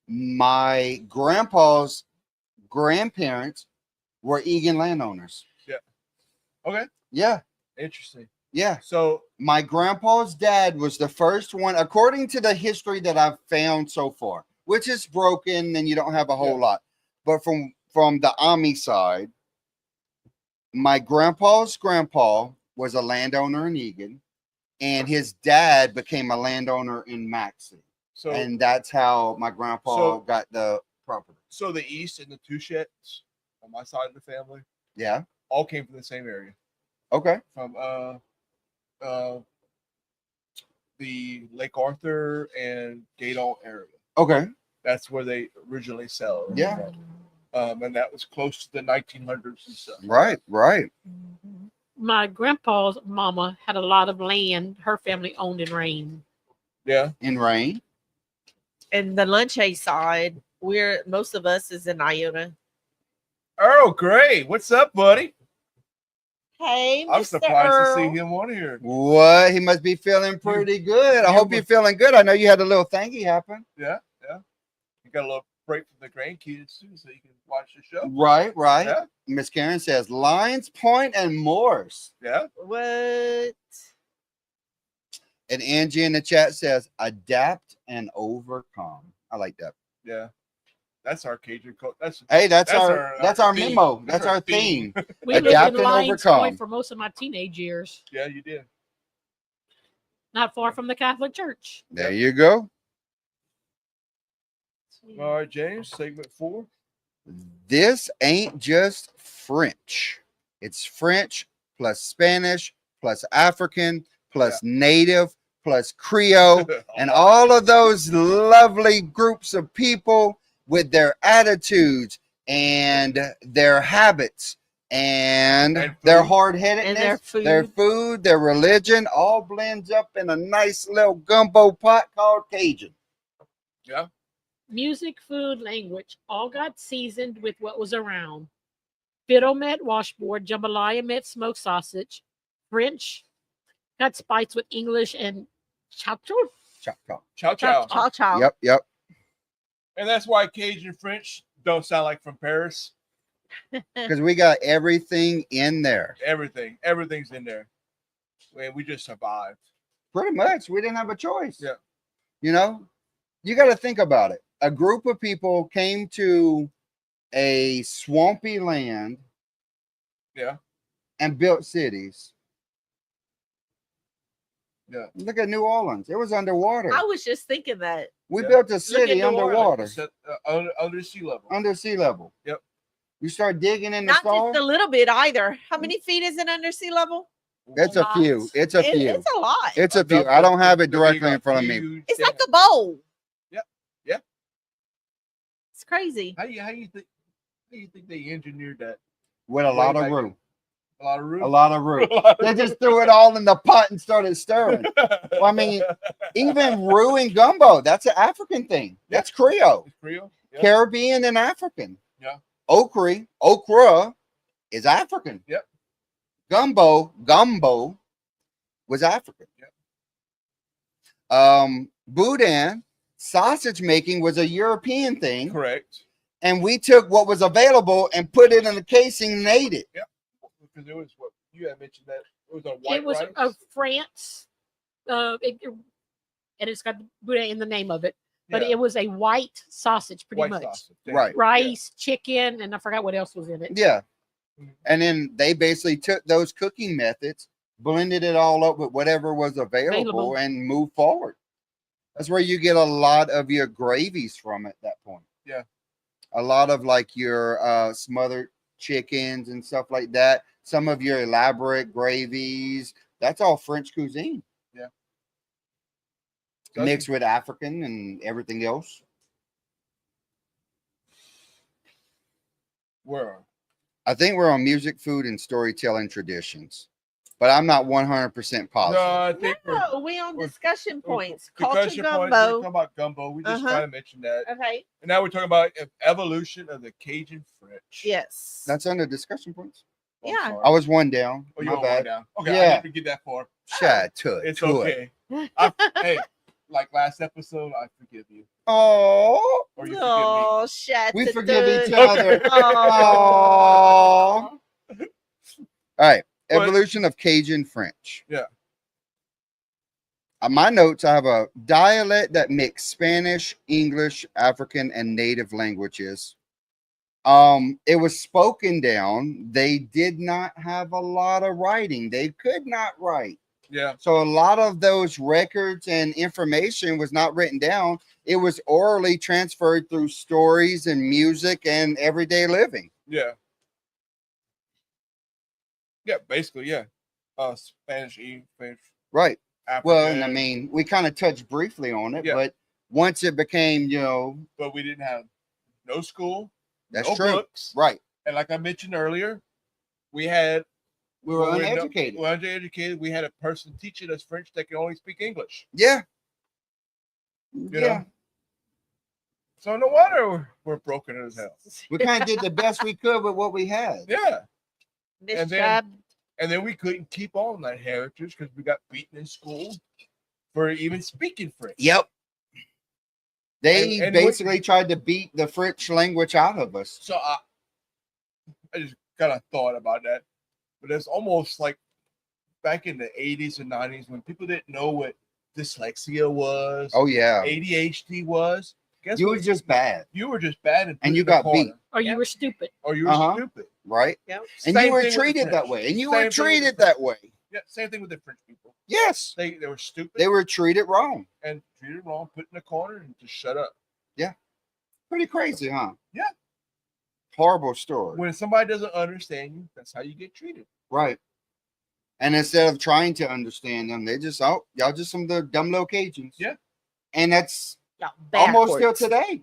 Speaker 2: My grandpa's grandparents were Egan landowners.
Speaker 1: Okay.
Speaker 2: Yeah.
Speaker 1: Interesting.
Speaker 2: Yeah.
Speaker 1: So
Speaker 2: My grandpa's dad was the first one, according to the history that I've found so far, which is broken and you don't have a whole lot. But from the Ami side, my grandpa's grandpa was a landowner in Egan, and his dad became a landowner in Maxie.
Speaker 1: so
Speaker 2: And that's how my grandpa
Speaker 1: So-
Speaker 2: got the property.
Speaker 1: so the East and the Touchettes on my side of the family
Speaker 2: Yeah.
Speaker 1: all came from the same area.
Speaker 2: Okay.
Speaker 1: From the Lake Arthur and Gaydon area.
Speaker 2: Okay.
Speaker 1: That's where they originally settled.
Speaker 2: Yeah.
Speaker 1: And that was close to the 1900s and stuff.
Speaker 2: Right. Right.
Speaker 4: My grandpa's mama had a lot of land her family owned in Rain.
Speaker 1: Yeah.
Speaker 2: In Rain.
Speaker 3: And the Lunche side, most of us is in Iona.
Speaker 1: Earl, great. What's up, buddy?
Speaker 3: Hey,
Speaker 1: I'm
Speaker 3: Mr.
Speaker 1: surprised
Speaker 3: Earl.
Speaker 1: to see him on here.
Speaker 2: What? He must be feeling pretty good. I
Speaker 1: you
Speaker 2: hope you're feeling good. I know you had a little thingy happen.
Speaker 1: Yeah, yeah. You got a little break from the grandkids too, so you can watch the show.
Speaker 2: Right, right.
Speaker 1: Yeah.
Speaker 2: Miss Karen says Lions Point and Morse.
Speaker 1: Yeah.
Speaker 3: What?
Speaker 2: And Angie in the chat says adapt and overcome. I like that.
Speaker 1: Yeah. That's our Cajun code. That's
Speaker 2: That's our
Speaker 1: theme.
Speaker 2: memo. That's our theme.
Speaker 4: We
Speaker 2: Adapt
Speaker 4: lived in
Speaker 2: and
Speaker 4: Lions
Speaker 2: overcome.
Speaker 4: Point for most of my teenage years,
Speaker 1: Yeah, you did.
Speaker 4: not far from the Catholic Church.
Speaker 2: There you go.
Speaker 1: All right, James, segment 4.
Speaker 2: This ain't just French. It's French plus Spanish plus African plus Native plus Creole and all of those lovely groups of people with their attitudes and their habits and their hard-headedness,
Speaker 3: And
Speaker 2: their food, their religion, all blends up in a nice little gumbo pot called Cajun.
Speaker 1: Yeah.
Speaker 4: Music, food, language, all got seasoned with what was around. Fiddle met washboard, jambalaya met smoked sausage. French got spiced with English and chop chop.
Speaker 2: Chop, chop.
Speaker 1: Chow chow.
Speaker 3: Chow chow.
Speaker 2: Yep, yep.
Speaker 1: And that's why Cajun French don't sound like from Paris.
Speaker 2: Because we got everything in there.
Speaker 1: Everything's in there. We just survived.
Speaker 2: Pretty much. We didn't have a choice.
Speaker 1: Yeah.
Speaker 2: You know, you got to think about it. A group of people came to a swampy land.
Speaker 1: Yeah.
Speaker 2: And built cities.
Speaker 1: Yeah.
Speaker 2: Look at New Orleans. It was underwater.
Speaker 3: I was just thinking that.
Speaker 2: We
Speaker 1: Yeah.
Speaker 2: built a city
Speaker 3: New Orleans.
Speaker 2: underwater.
Speaker 1: Under sea level.
Speaker 2: Under sea level.
Speaker 1: Yep.
Speaker 2: You start digging in the
Speaker 3: Not
Speaker 2: stars.
Speaker 3: just a little bit either. How many feet is it under sea level?
Speaker 2: It's a few. It's a few.
Speaker 3: It's a lot.
Speaker 2: It's a few. I don't have it directly in front of me.
Speaker 3: It's like a bowl.
Speaker 1: Yep. Yep.
Speaker 3: It's crazy.
Speaker 1: How you think they engineered that?
Speaker 2: With a lot of
Speaker 1: Like-
Speaker 2: room.
Speaker 1: A lot of room.
Speaker 2: A lot of room. They just threw it all in the pot and started stirring. Well, I mean, even roux and gumbo, that's an African thing. That's Creole.
Speaker 1: It's Creole. Yeah.
Speaker 2: Caribbean and African.
Speaker 1: Yeah.
Speaker 2: Okra is African.
Speaker 1: Yep.
Speaker 2: Gumbo was African.
Speaker 1: Yep.
Speaker 2: Boudin, sausage making, was a European thing.
Speaker 1: Correct.
Speaker 2: And we took what was available and put it in a casing and ate it.
Speaker 1: Yep. Because it was what you had mentioned that it was a white
Speaker 4: It was
Speaker 1: rice.
Speaker 4: of France, and it's got Boudin in the name of it. But
Speaker 1: Yeah.
Speaker 4: it was a white sausage, pretty
Speaker 1: White
Speaker 4: much.
Speaker 1: sausage.
Speaker 2: Right.
Speaker 4: Rice, chicken, and I forgot what else was in it.
Speaker 2: Yeah.
Speaker 1: Mhm.
Speaker 2: And then they basically took those cooking methods, blended it all up with whatever was available, and moved forward. That's where you get a lot of your gravies from at that point.
Speaker 1: Yeah.
Speaker 2: A lot of like your smothered chickens and stuff like that. Some of your elaborate gravies. That's all French cuisine.
Speaker 1: Yeah.
Speaker 2: Mixed with African and everything else.
Speaker 1: Where?
Speaker 2: I think we're on music, food, and storytelling traditions, but I'm not 100% positive.
Speaker 1: No, I think
Speaker 3: No, we on discussion points.
Speaker 1: discussion
Speaker 3: Culture
Speaker 1: points, we're talking
Speaker 3: gumbo.
Speaker 1: about gumbo. We just trying to mention that.
Speaker 3: Okay.
Speaker 1: And now we're talking about evolution of the Cajun French.
Speaker 3: Yes.
Speaker 2: That's under discussion points.
Speaker 1: Oh,
Speaker 3: Yeah.
Speaker 1: sorry.
Speaker 2: I was one down.
Speaker 1: Oh, you
Speaker 2: My
Speaker 1: were one
Speaker 2: bad.
Speaker 1: down. Okay,
Speaker 2: Yeah.
Speaker 1: I didn't get that far.
Speaker 2: Shut to it.
Speaker 1: It's
Speaker 2: to
Speaker 1: okay.
Speaker 2: It.
Speaker 1: Hey, like last episode, I forgive you.
Speaker 2: Oh,
Speaker 1: Or you
Speaker 3: Oh, shit.
Speaker 2: we forgive each other.
Speaker 1: Okay.
Speaker 2: Oh.
Speaker 3: Oh.
Speaker 2: All right.
Speaker 1: But-
Speaker 2: Evolution of Cajun French.
Speaker 1: Yeah.
Speaker 2: On my notes, I have a dialect that mixed Spanish, English, African, and native languages. It was spoken down. They did not have a lot of writing. They could not write.
Speaker 1: Yeah.
Speaker 2: So a lot of those records and information was not written down. It was orally transferred through stories and music and everyday living.
Speaker 1: Yeah. Yeah, basically, yeah. Spanish, Spanish,
Speaker 2: Right. Well, and I
Speaker 1: African,
Speaker 2: mean, we kind of touched briefly on it,
Speaker 1: Yeah.
Speaker 2: but once it became,
Speaker 1: but we didn't have no school,
Speaker 2: that's
Speaker 1: no
Speaker 2: true.
Speaker 1: books,
Speaker 2: Right.
Speaker 1: and like I mentioned earlier, we had
Speaker 2: We were
Speaker 1: when
Speaker 2: uneducated.
Speaker 1: We're uneducated. We had a person teaching us French that could only speak English.
Speaker 2: Yeah.
Speaker 1: You
Speaker 2: Yeah.
Speaker 1: know? So no wonder we're broken as hell.
Speaker 2: We kind of did the best we could with what we had.
Speaker 1: Yeah.
Speaker 3: This
Speaker 1: And then-
Speaker 3: job,
Speaker 1: And then we couldn't keep on that heritage because we got beaten in school for even speaking French.
Speaker 2: Yep. They
Speaker 1: And
Speaker 2: basically tried to beat the French language out of us.
Speaker 1: So I just kind of thought about that. But it's almost like back in the 80s and 90s when people didn't know what dyslexia was,
Speaker 2: Oh yeah.
Speaker 1: ADHD was. Guess
Speaker 2: You
Speaker 1: what?
Speaker 2: was just bad,
Speaker 1: You were just bad
Speaker 2: and you
Speaker 1: put in the
Speaker 2: got beat.
Speaker 1: corner,
Speaker 4: Or you
Speaker 3: Yep.
Speaker 4: were stupid.
Speaker 1: or you were
Speaker 2: Uh-huh.
Speaker 1: stupid.
Speaker 2: right?
Speaker 3: yep.
Speaker 2: And
Speaker 1: Same
Speaker 2: you were
Speaker 1: thing with the
Speaker 2: treated that
Speaker 1: French.
Speaker 2: way. And you
Speaker 1: Same
Speaker 2: were
Speaker 1: thing with the
Speaker 2: treated
Speaker 1: French.
Speaker 2: that way.
Speaker 1: Yeah, same thing with the French people.
Speaker 2: Yes.
Speaker 1: They were stupid
Speaker 2: They were treated wrong.
Speaker 1: and treated wrong, put in the corner, and just shut up.
Speaker 2: Pretty crazy, huh?
Speaker 1: Yeah.
Speaker 2: Horrible story.
Speaker 1: When somebody doesn't understand you, that's how you get treated.
Speaker 2: Right. And instead of trying to understand them, they just, y'all just some of the dumb little Cajuns.
Speaker 1: Yeah.
Speaker 2: And that's
Speaker 3: Y'all
Speaker 2: almost still
Speaker 3: backwards.
Speaker 2: today.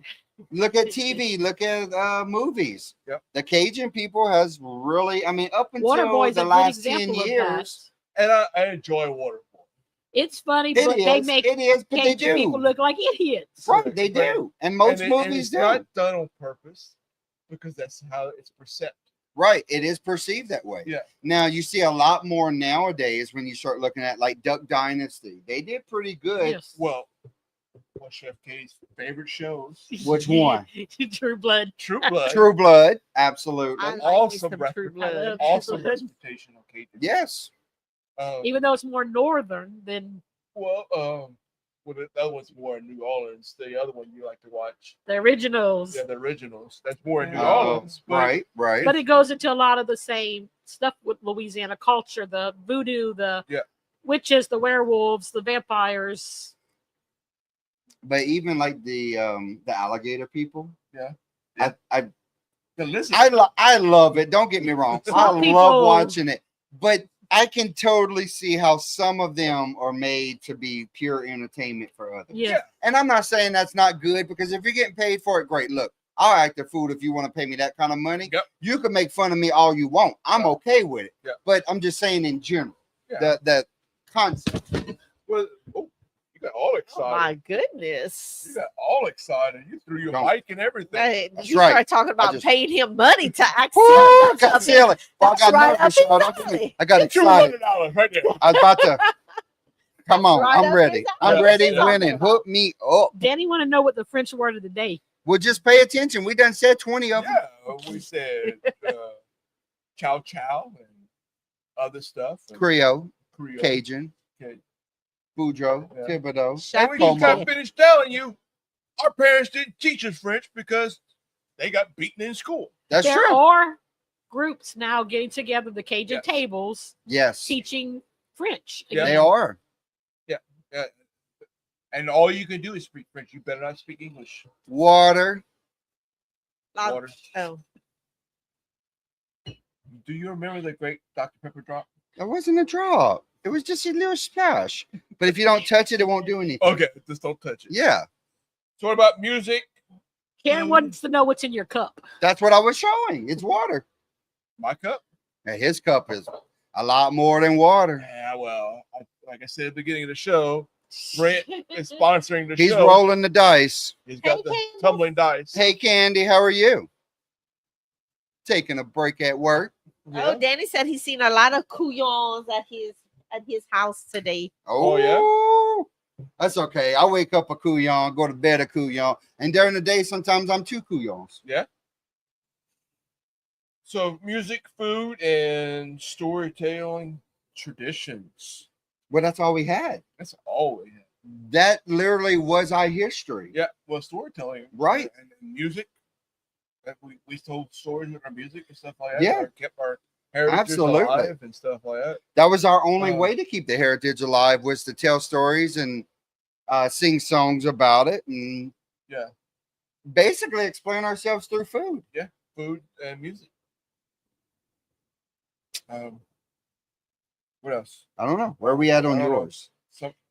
Speaker 2: Look at TV, look at movies.
Speaker 1: Yep.
Speaker 2: The Cajun people has really, I mean, up
Speaker 4: Water
Speaker 2: until
Speaker 4: Boy's
Speaker 2: the
Speaker 4: a good
Speaker 2: last 10
Speaker 4: example of that.
Speaker 2: years,
Speaker 1: And I enjoy waterboy.
Speaker 4: It's funny,
Speaker 2: it
Speaker 4: but they
Speaker 2: is,
Speaker 4: make
Speaker 2: it is, but they
Speaker 4: Cajun people
Speaker 2: do.
Speaker 4: look like idiots.
Speaker 2: Right, they
Speaker 1: But-
Speaker 2: do. And most
Speaker 1: and
Speaker 2: movies
Speaker 1: it's
Speaker 2: do.
Speaker 1: not done on purpose because that's how it's perceived.
Speaker 2: Right, it is perceived that way.
Speaker 1: Yeah.
Speaker 2: Now you see a lot more nowadays when you start looking at like Duck Dynasty. They did pretty good.
Speaker 4: Yes.
Speaker 1: Well, one of Chef K's favorite shows,
Speaker 2: Which one?
Speaker 4: True Blood.
Speaker 1: True Blood.
Speaker 2: True Blood, absolutely.
Speaker 3: I like
Speaker 1: Awesome
Speaker 3: me some
Speaker 1: reference.
Speaker 3: True Blood.
Speaker 1: Awesome
Speaker 4: Blood.
Speaker 1: representation of Cajun.
Speaker 2: Yes.
Speaker 4: Even though it's more northern than
Speaker 1: Well, the other one's more in New Orleans. The other one you like to watch,
Speaker 4: the originals.
Speaker 1: yeah, the originals. That's more in New
Speaker 2: Oh,
Speaker 1: Orleans. But
Speaker 2: right, right.
Speaker 4: But it goes into a lot of the same stuff with Louisiana culture, the voodoo, the
Speaker 1: Yeah.
Speaker 4: witches, the werewolves, the vampires.
Speaker 2: But even like the alligator people.
Speaker 1: Yeah.
Speaker 2: I
Speaker 1: listen,
Speaker 2: I love it. Don't get me wrong. I
Speaker 4: Some
Speaker 2: love
Speaker 4: people-
Speaker 2: watching it. But I can totally see how some of them are made to be pure entertainment for others.
Speaker 4: Yeah.
Speaker 2: And I'm not saying that's not good, because if you're getting paid for it, great. Look, I'll act a fool if you want to pay me that kind of money.
Speaker 1: Yep.
Speaker 2: You can make fun of me all you want. I'm
Speaker 1: Yeah.
Speaker 2: okay with it.
Speaker 1: Yeah.
Speaker 2: But I'm just saying in general,
Speaker 1: Yeah.
Speaker 2: the concept.
Speaker 1: well, you got all
Speaker 3: Oh
Speaker 1: excited.
Speaker 3: my goodness.
Speaker 1: You got all excited. You threw your
Speaker 2: Don't.
Speaker 1: mic and everything.
Speaker 3: Hey,
Speaker 2: That's
Speaker 3: you
Speaker 2: right.
Speaker 3: start talking about
Speaker 2: just-
Speaker 3: paying him money to act
Speaker 2: Woo, I got
Speaker 3: something.
Speaker 2: silly. Well, I
Speaker 3: That's
Speaker 2: got
Speaker 3: right
Speaker 2: nervous,
Speaker 3: up his
Speaker 2: y'all. Don't get me-
Speaker 3: alley.
Speaker 2: I got
Speaker 1: Get
Speaker 2: excited.
Speaker 1: $200 right there.
Speaker 2: I was about to. Come on,
Speaker 3: right
Speaker 2: I'm
Speaker 3: up
Speaker 2: ready.
Speaker 3: his
Speaker 2: I'm
Speaker 1: alley.
Speaker 2: ready.
Speaker 1: Yeah.
Speaker 2: Winning. Hook me up.
Speaker 4: Danny want to know what the French word of the day.
Speaker 2: Well, just pay attention. We done said 20 of them.
Speaker 1: Yeah, we said chow chow and other stuff. And
Speaker 2: Creole,
Speaker 1: Creole.
Speaker 2: Cajun,
Speaker 1: Okay.
Speaker 2: Boudreaux,
Speaker 1: Yeah.
Speaker 2: Thibodeau.
Speaker 1: And
Speaker 3: Chef
Speaker 1: we just
Speaker 2: Como.
Speaker 1: got finished telling you our parents didn't teach us French because they got beaten in school.
Speaker 2: That's
Speaker 4: There
Speaker 2: true.
Speaker 4: are groups now getting together, the Cajun
Speaker 1: Yes.
Speaker 4: tables,
Speaker 2: Yes,
Speaker 4: teaching French.
Speaker 1: Yeah.
Speaker 2: they
Speaker 4: again.
Speaker 2: are.
Speaker 1: And all you can do is speak French. You better not speak English.
Speaker 2: Water.
Speaker 1: Water.
Speaker 3: Oh,
Speaker 1: Do you remember the great Dr. Pepper drop?
Speaker 2: That wasn't a drop. It was just a little splash. But if you don't touch it, it won't do anything.
Speaker 1: Okay, just don't touch it.
Speaker 2: Yeah,
Speaker 1: So what about music?
Speaker 4: Karen wants to know what's in your cup.
Speaker 2: that's what I was showing. It's water.
Speaker 1: My cup?
Speaker 2: And his cup is a lot more than water.
Speaker 1: Yeah, well, like I said at the beginning of the show, Brent is sponsoring the
Speaker 2: He's
Speaker 1: show.
Speaker 2: rolling the dice.
Speaker 1: He's got
Speaker 3: Hey,
Speaker 1: the
Speaker 3: Candace.
Speaker 1: tumbling dice.
Speaker 2: Hey, Candy, how are you? Taking a break at work.
Speaker 1: Yeah.
Speaker 3: oh, Danny said he's seen a lot of couillons at his house today.
Speaker 1: Oh, yeah?
Speaker 2: That's okay. I wake up a couillon, go to bed a couillon, and during the day, sometimes I'm two couillons.
Speaker 1: So music, food, and storytelling traditions.
Speaker 2: Well, that's all we had.
Speaker 1: That's all we have.
Speaker 2: That literally was our history.
Speaker 1: Yeah, well, storytelling.
Speaker 2: Right.
Speaker 1: And music. That we told stories with our music and stuff like that.
Speaker 2: Yeah.
Speaker 1: Or kept our heritage
Speaker 2: Absolutely.
Speaker 1: alive and stuff like that.
Speaker 2: That was our only
Speaker 1: Uh,
Speaker 2: way to keep the heritage alive, was to tell stories and sing songs about it, and
Speaker 1: Yeah.
Speaker 2: basically explain ourselves through food.
Speaker 1: Food and music. What else?
Speaker 2: I don't know. Where are we at on
Speaker 1: I don't know.
Speaker 2: yours?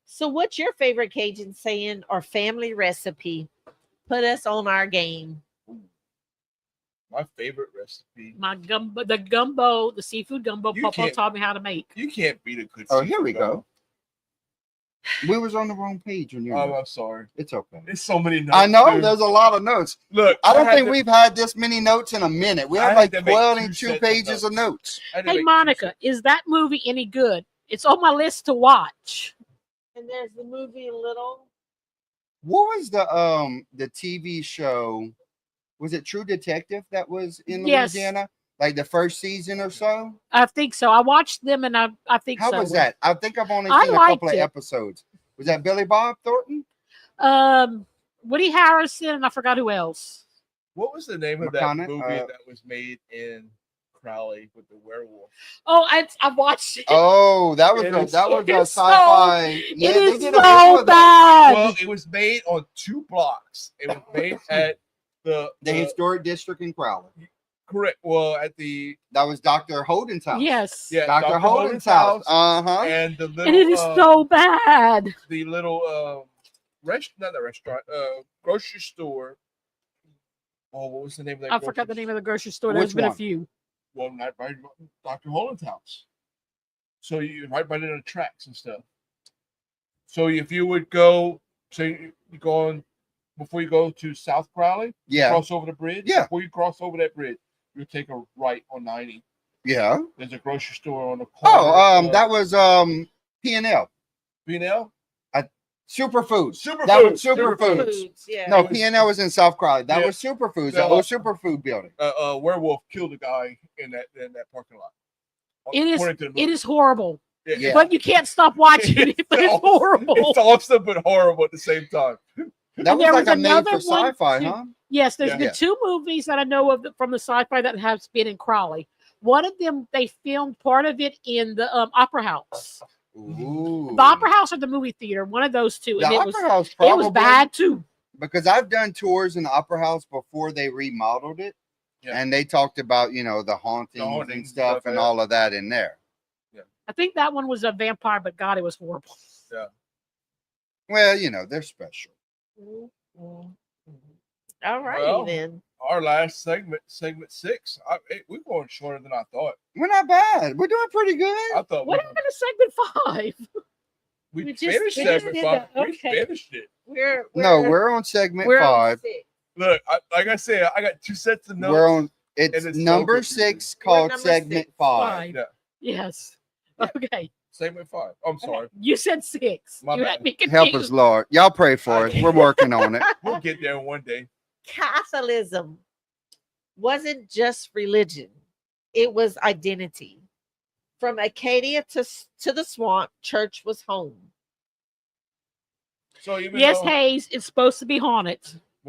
Speaker 3: So, what's your favorite Cajun saying or family recipe? Put us on our game.
Speaker 1: My favorite recipe.
Speaker 4: My gumbo, the seafood gumbo.
Speaker 1: You
Speaker 4: Papa
Speaker 1: can't-
Speaker 4: taught me how to make.
Speaker 1: You can't beat a good.
Speaker 2: Oh, here we
Speaker 1: seafood
Speaker 2: go.
Speaker 1: gumbo.
Speaker 2: We was on the wrong page on your
Speaker 1: Oh,
Speaker 2: notes.
Speaker 1: I'm sorry.
Speaker 2: It's okay.
Speaker 1: There's so many notes.
Speaker 2: I know
Speaker 1: dude.
Speaker 2: there's a lot of notes.
Speaker 1: Look,
Speaker 2: I don't
Speaker 1: had
Speaker 2: think
Speaker 1: to-
Speaker 2: we've had this many notes in a minute. We
Speaker 1: I
Speaker 2: have
Speaker 1: had
Speaker 2: like
Speaker 1: to make
Speaker 2: 22
Speaker 1: 2 sets of
Speaker 2: pages of notes.
Speaker 1: I had to
Speaker 4: Hey,
Speaker 1: make 2
Speaker 4: Monica,
Speaker 1: sets.
Speaker 4: is that movie any good? It's on my list to watch.
Speaker 3: And there's the movie Little.
Speaker 2: What was the TV show? Was it True Detective that was in
Speaker 4: Yes.
Speaker 2: Louisiana? Like the first season or so?
Speaker 4: I think so. I watched them, and I think
Speaker 2: How
Speaker 4: so.
Speaker 2: was that? I think I've only
Speaker 4: I
Speaker 2: seen a couple
Speaker 4: liked
Speaker 2: of
Speaker 4: it.
Speaker 2: episodes. Was that Billy Bob Thornton?
Speaker 4: Woody Harrelson, and I forgot who else.
Speaker 1: What was the name of
Speaker 2: McConaughey,
Speaker 1: that movie that was made in Crowley with the werewolf?
Speaker 4: Oh, I watched it.
Speaker 2: Oh, that was
Speaker 1: It
Speaker 2: a,
Speaker 1: is-
Speaker 2: that was
Speaker 4: it
Speaker 2: a
Speaker 4: is so-
Speaker 2: sci-fi. Yeah,
Speaker 4: it
Speaker 2: they
Speaker 4: is
Speaker 2: did a video
Speaker 4: so
Speaker 2: of that.
Speaker 4: bad.
Speaker 1: Well, it was made on 2 blocks. It was made at
Speaker 2: The historic district in Crowley.
Speaker 1: correct. Well, at the
Speaker 2: That was Dr. Holden's house.
Speaker 4: Yes.
Speaker 1: yeah,
Speaker 2: Dr. Holden's house. Uh-huh.
Speaker 1: and the little
Speaker 4: And it is so bad.
Speaker 1: the little not the restaurant, grocery store. Oh, what was the name of that?
Speaker 4: I forgot the name of the grocery store. There's
Speaker 2: Which
Speaker 4: been a
Speaker 2: one?
Speaker 4: few.
Speaker 1: Well, not by Dr. Holland's house. So you right by the tracks and stuff. So if you would go, say you go on before you go to South Crowley,
Speaker 2: Yeah.
Speaker 1: cross over the bridge.
Speaker 2: Yeah.
Speaker 1: Before you cross over that bridge, you take a right on 90.
Speaker 2: Yeah.
Speaker 1: There's a grocery store on the corner.
Speaker 2: Oh, that was P&L.
Speaker 1: P&L?
Speaker 2: Superfoods.
Speaker 1: Superfoods.
Speaker 2: That was
Speaker 1: Superfoods.
Speaker 2: Superfoods.
Speaker 3: Foods, yeah.
Speaker 2: No,
Speaker 1: It was-
Speaker 2: P&L was in South Crowley. That
Speaker 1: Yeah.
Speaker 2: was Superfoods.
Speaker 1: Yeah.
Speaker 2: The old Superfood building.
Speaker 1: Werewolf killed a guy in that parking lot.
Speaker 4: It is.
Speaker 1: According to the movie.
Speaker 4: It is horrible.
Speaker 2: Yeah.
Speaker 4: But you can't stop watching it. But it's
Speaker 1: It's
Speaker 4: horrible.
Speaker 1: It's awesome but horrible at the same time.
Speaker 2: That was
Speaker 4: there
Speaker 2: like
Speaker 4: was
Speaker 2: a made
Speaker 4: another
Speaker 2: for
Speaker 4: one,
Speaker 2: sci-fi,
Speaker 4: too.
Speaker 2: huh?
Speaker 4: Yes, there's
Speaker 1: Yeah.
Speaker 4: been 2 movies that I know of from the sci-fi that have been in Crowley. One of them, they filmed part of it in the Opera House.
Speaker 2: Ooh.
Speaker 4: The Opera House or the movie theater, one of those 2.
Speaker 2: The
Speaker 4: And
Speaker 2: Opera House probably.
Speaker 4: it was bad too.
Speaker 2: Because I've done tours in the Opera House before they remodeled it.
Speaker 1: Yeah.
Speaker 2: And they talked about, the hauntings and
Speaker 1: hauntings and
Speaker 2: stuff
Speaker 1: stuff,
Speaker 2: and
Speaker 1: yeah.
Speaker 2: all of that in there.
Speaker 4: I think that one was a vampire, but God, it was horrible.
Speaker 2: Well, they're special.
Speaker 3: All righty
Speaker 1: Well,
Speaker 3: then.
Speaker 1: Our last segment 6. We're going shorter than I thought.
Speaker 2: We're not bad. We're doing pretty good.
Speaker 1: I thought
Speaker 4: What happened to segment 5?
Speaker 1: we
Speaker 3: We just
Speaker 1: finished
Speaker 3: finished
Speaker 1: segment
Speaker 3: it,
Speaker 1: 5.
Speaker 3: though.
Speaker 1: We
Speaker 3: Okay.
Speaker 1: finished it.
Speaker 2: No, we're on segment
Speaker 3: we're on
Speaker 2: 5.
Speaker 3: 6.
Speaker 1: Look, like I said, I got 2 sets of notes.
Speaker 2: We're on. It's
Speaker 1: And it's so
Speaker 2: number
Speaker 1: confusing.
Speaker 2: 6 called
Speaker 3: number
Speaker 2: segment
Speaker 3: 6.
Speaker 2: 5.
Speaker 1: Yeah,
Speaker 4: Yes.
Speaker 1: Yeah.
Speaker 4: Okay.
Speaker 1: segment 5. I'm sorry.
Speaker 4: You said 6.
Speaker 1: My
Speaker 4: You
Speaker 1: bad.
Speaker 4: had me
Speaker 2: Help
Speaker 4: confused.
Speaker 2: us, Lord. Y'all pray for us. We're working on it.
Speaker 1: We'll get there one day.
Speaker 3: Catholicism wasn't just religion, it was identity. From Acadia to the swamp, church was home.
Speaker 1: So even
Speaker 4: Yes,
Speaker 1: though,
Speaker 4: Hayes, it's supposed to be haunted.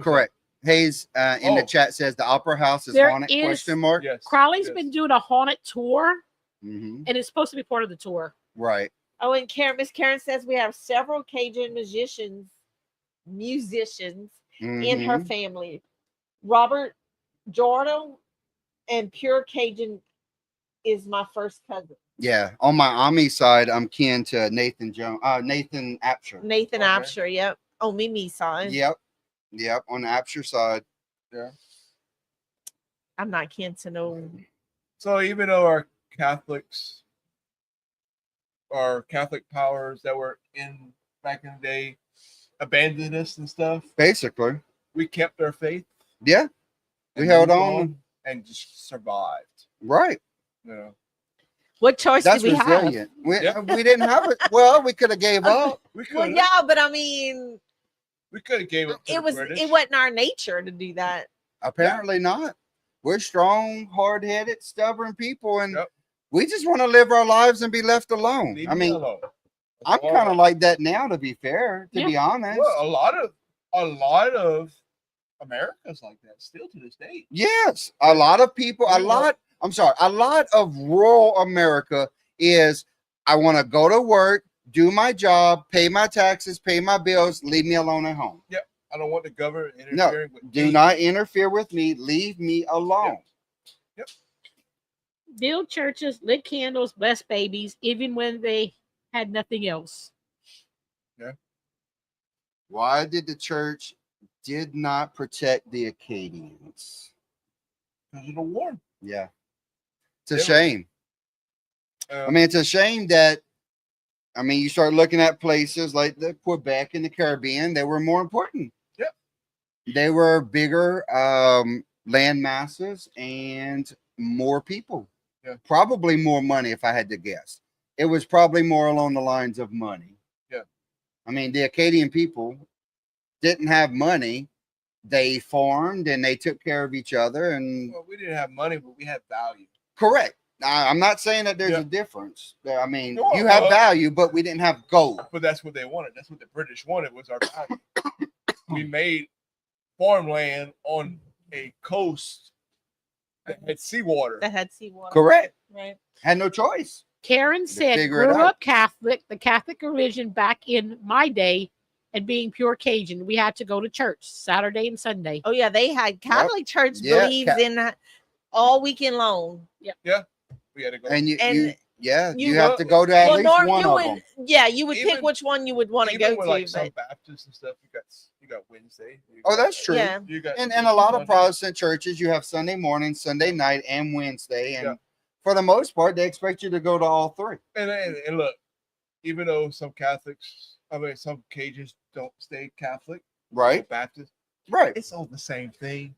Speaker 2: Correct. Hayes in the
Speaker 1: Oh.
Speaker 2: chat says the Opera House is
Speaker 4: There
Speaker 2: haunted?
Speaker 4: is-
Speaker 2: Question mark.
Speaker 1: Yes.
Speaker 4: Crowley's
Speaker 1: yes.
Speaker 4: been doing a haunted tour,
Speaker 2: Hmm.
Speaker 4: and it's supposed to be part of the tour.
Speaker 2: Right.
Speaker 3: Oh, and Miss Karen says we have several Cajun musicians in her
Speaker 2: Mhm.
Speaker 3: family. Robert Jordan and Pure Cajun is my first cousin.
Speaker 2: Yeah. On my Ami side, I'm kin to Nathan Apsher.
Speaker 3: Nathan
Speaker 1: Okay.
Speaker 3: Apsher, yep. On Mimi side.
Speaker 2: Yep. Yep. On the Apsher side.
Speaker 3: I'm not kin to no.
Speaker 1: So even though our Catholic powers that were in back in the day abandoned us and stuff,
Speaker 2: Basically.
Speaker 1: we kept our faith.
Speaker 2: Yeah. We
Speaker 1: and
Speaker 2: held
Speaker 1: moved
Speaker 2: on.
Speaker 1: and just survived.
Speaker 2: Right.
Speaker 1: You know,
Speaker 3: What choice
Speaker 2: That's
Speaker 3: did we have?
Speaker 2: resilient.
Speaker 1: Yeah.
Speaker 2: We didn't have it. Well, we could have gave up.
Speaker 1: we could
Speaker 3: Well, yeah, but I mean,
Speaker 1: have gave up. To the British.
Speaker 3: it wasn't our nature to do that.
Speaker 2: Apparently not. We're strong, hard-headed, stubborn people, and
Speaker 1: Yep.
Speaker 2: we just want to live our lives and be left alone.
Speaker 1: Leave
Speaker 2: I
Speaker 1: me
Speaker 2: mean,
Speaker 1: alone. That's
Speaker 2: I'm
Speaker 1: all.
Speaker 2: kind of like that now, to be fair, to
Speaker 4: Yeah.
Speaker 2: be honest.
Speaker 1: Well, a lot of America's like that still to this day.
Speaker 2: Yes, a lot of people, a
Speaker 1: Yeah.
Speaker 2: lot of rural America is, I want to go to work, do my job, pay my taxes, pay my bills, leave me alone at home.
Speaker 1: I don't want the government interfering with
Speaker 2: Do
Speaker 1: me.
Speaker 2: not interfere with me. Leave me alone.
Speaker 4: Build churches, lit candles, bless babies, even when they had nothing else.
Speaker 2: Why did the church did not protect the Acadians?
Speaker 1: Because of the war.
Speaker 2: Yeah. It's a
Speaker 1: They were-
Speaker 2: shame. I mean, it's a shame that, I mean, you start looking at places like the Quebec and the Caribbean, they were more important.
Speaker 1: Yep.
Speaker 2: They were bigger land masses and more people.
Speaker 1: Yeah.
Speaker 2: Probably more money, if I had to guess. It was probably more along the lines of money.
Speaker 1: Yeah.
Speaker 2: I mean, the Acadian people didn't have money. They farmed and they took care of each other. And
Speaker 1: well, we didn't have money, but we had value.
Speaker 2: correct. I'm not saying that there's
Speaker 1: Yeah.
Speaker 2: a difference. I mean,
Speaker 1: Well,
Speaker 2: you have value, but we didn't have gold.
Speaker 1: But that's what they wanted. That's what the British wanted was our value. We made farmland on a coast that had seawater.
Speaker 3: That had seawater.
Speaker 2: Correct.
Speaker 3: Right.
Speaker 2: Had no choice.
Speaker 4: Karen said,
Speaker 2: figure it
Speaker 4: grew
Speaker 2: out.
Speaker 4: up Catholic, the Catholic religion back in my day, and being pure Cajun, we had to go to church Saturday and Sunday.
Speaker 3: Oh yeah, they had Catholic Church
Speaker 2: Yeah,
Speaker 3: believes in all weekend long.
Speaker 1: We had to go.
Speaker 2: And you
Speaker 3: And
Speaker 2: you have to go to at least
Speaker 3: Norm,
Speaker 2: one
Speaker 3: you
Speaker 2: of
Speaker 3: would,
Speaker 2: them.
Speaker 3: yeah, you would pick
Speaker 1: Even-
Speaker 3: which one you would want to
Speaker 1: Even
Speaker 3: go
Speaker 1: with
Speaker 3: to.
Speaker 1: like some
Speaker 3: But
Speaker 1: Baptists and stuff, you got Wednesday. You
Speaker 2: Oh,
Speaker 1: got-
Speaker 2: that's true.
Speaker 3: yeah,
Speaker 1: You got
Speaker 2: And a lot of
Speaker 1: Sunday.
Speaker 2: Protestant churches, you have Sunday morning, Sunday night, and Wednesday. And
Speaker 1: Yeah.
Speaker 2: for the most part, they expect you to go to all three.
Speaker 1: And look, even though some Catholics, I mean, some Cajuns don't stay Catholic, or
Speaker 2: Right?
Speaker 1: Baptist,
Speaker 2: Right.
Speaker 1: it's all the same thing.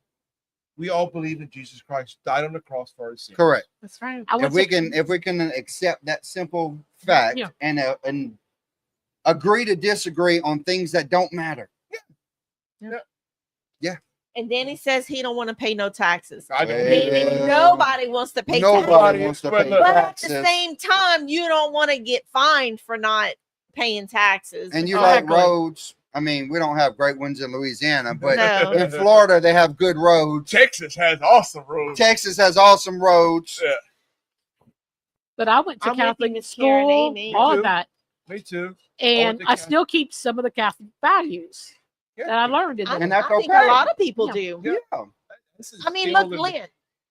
Speaker 1: We all believe in Jesus Christ, died on the cross for our sins.
Speaker 2: Correct.
Speaker 3: that's right.
Speaker 4: I went
Speaker 2: If we can accept that simple fact
Speaker 4: Yeah.
Speaker 2: and agree to disagree on things that don't matter.
Speaker 3: And Danny says he don't want to pay no taxes.
Speaker 1: I don't.
Speaker 2: Hey.
Speaker 3: Nobody wants to pay
Speaker 2: Nobody
Speaker 3: taxes.
Speaker 2: wants to
Speaker 1: But
Speaker 2: pay
Speaker 1: look-
Speaker 3: But at the
Speaker 2: taxes.
Speaker 3: same time, you don't want to get fined for not paying taxes.
Speaker 2: And you
Speaker 3: Oh,
Speaker 2: like
Speaker 4: Exactly.
Speaker 2: roads. I mean, we don't have great ones in Louisiana, but
Speaker 3: No.
Speaker 2: in Florida, they have good roads.
Speaker 1: Texas has awesome roads.
Speaker 2: Texas has awesome roads.
Speaker 1: Yeah,
Speaker 4: But I went to
Speaker 3: I'm with you,
Speaker 4: Catholic
Speaker 3: Miss Karen.
Speaker 4: school,
Speaker 3: Amen.
Speaker 4: all
Speaker 1: Me too.
Speaker 4: of that.
Speaker 1: me too.
Speaker 4: And
Speaker 1: to
Speaker 4: I
Speaker 1: Catholic-
Speaker 4: still keep some of the Catholic values
Speaker 1: Yeah.
Speaker 4: that I learned in
Speaker 3: I,
Speaker 4: there.
Speaker 2: And that's
Speaker 3: I think
Speaker 2: okay.
Speaker 3: a lot of people
Speaker 4: Yeah.
Speaker 3: do.
Speaker 2: Yeah.
Speaker 1: This is
Speaker 3: I mean,
Speaker 1: still
Speaker 3: look,
Speaker 1: the-
Speaker 3: Lynn.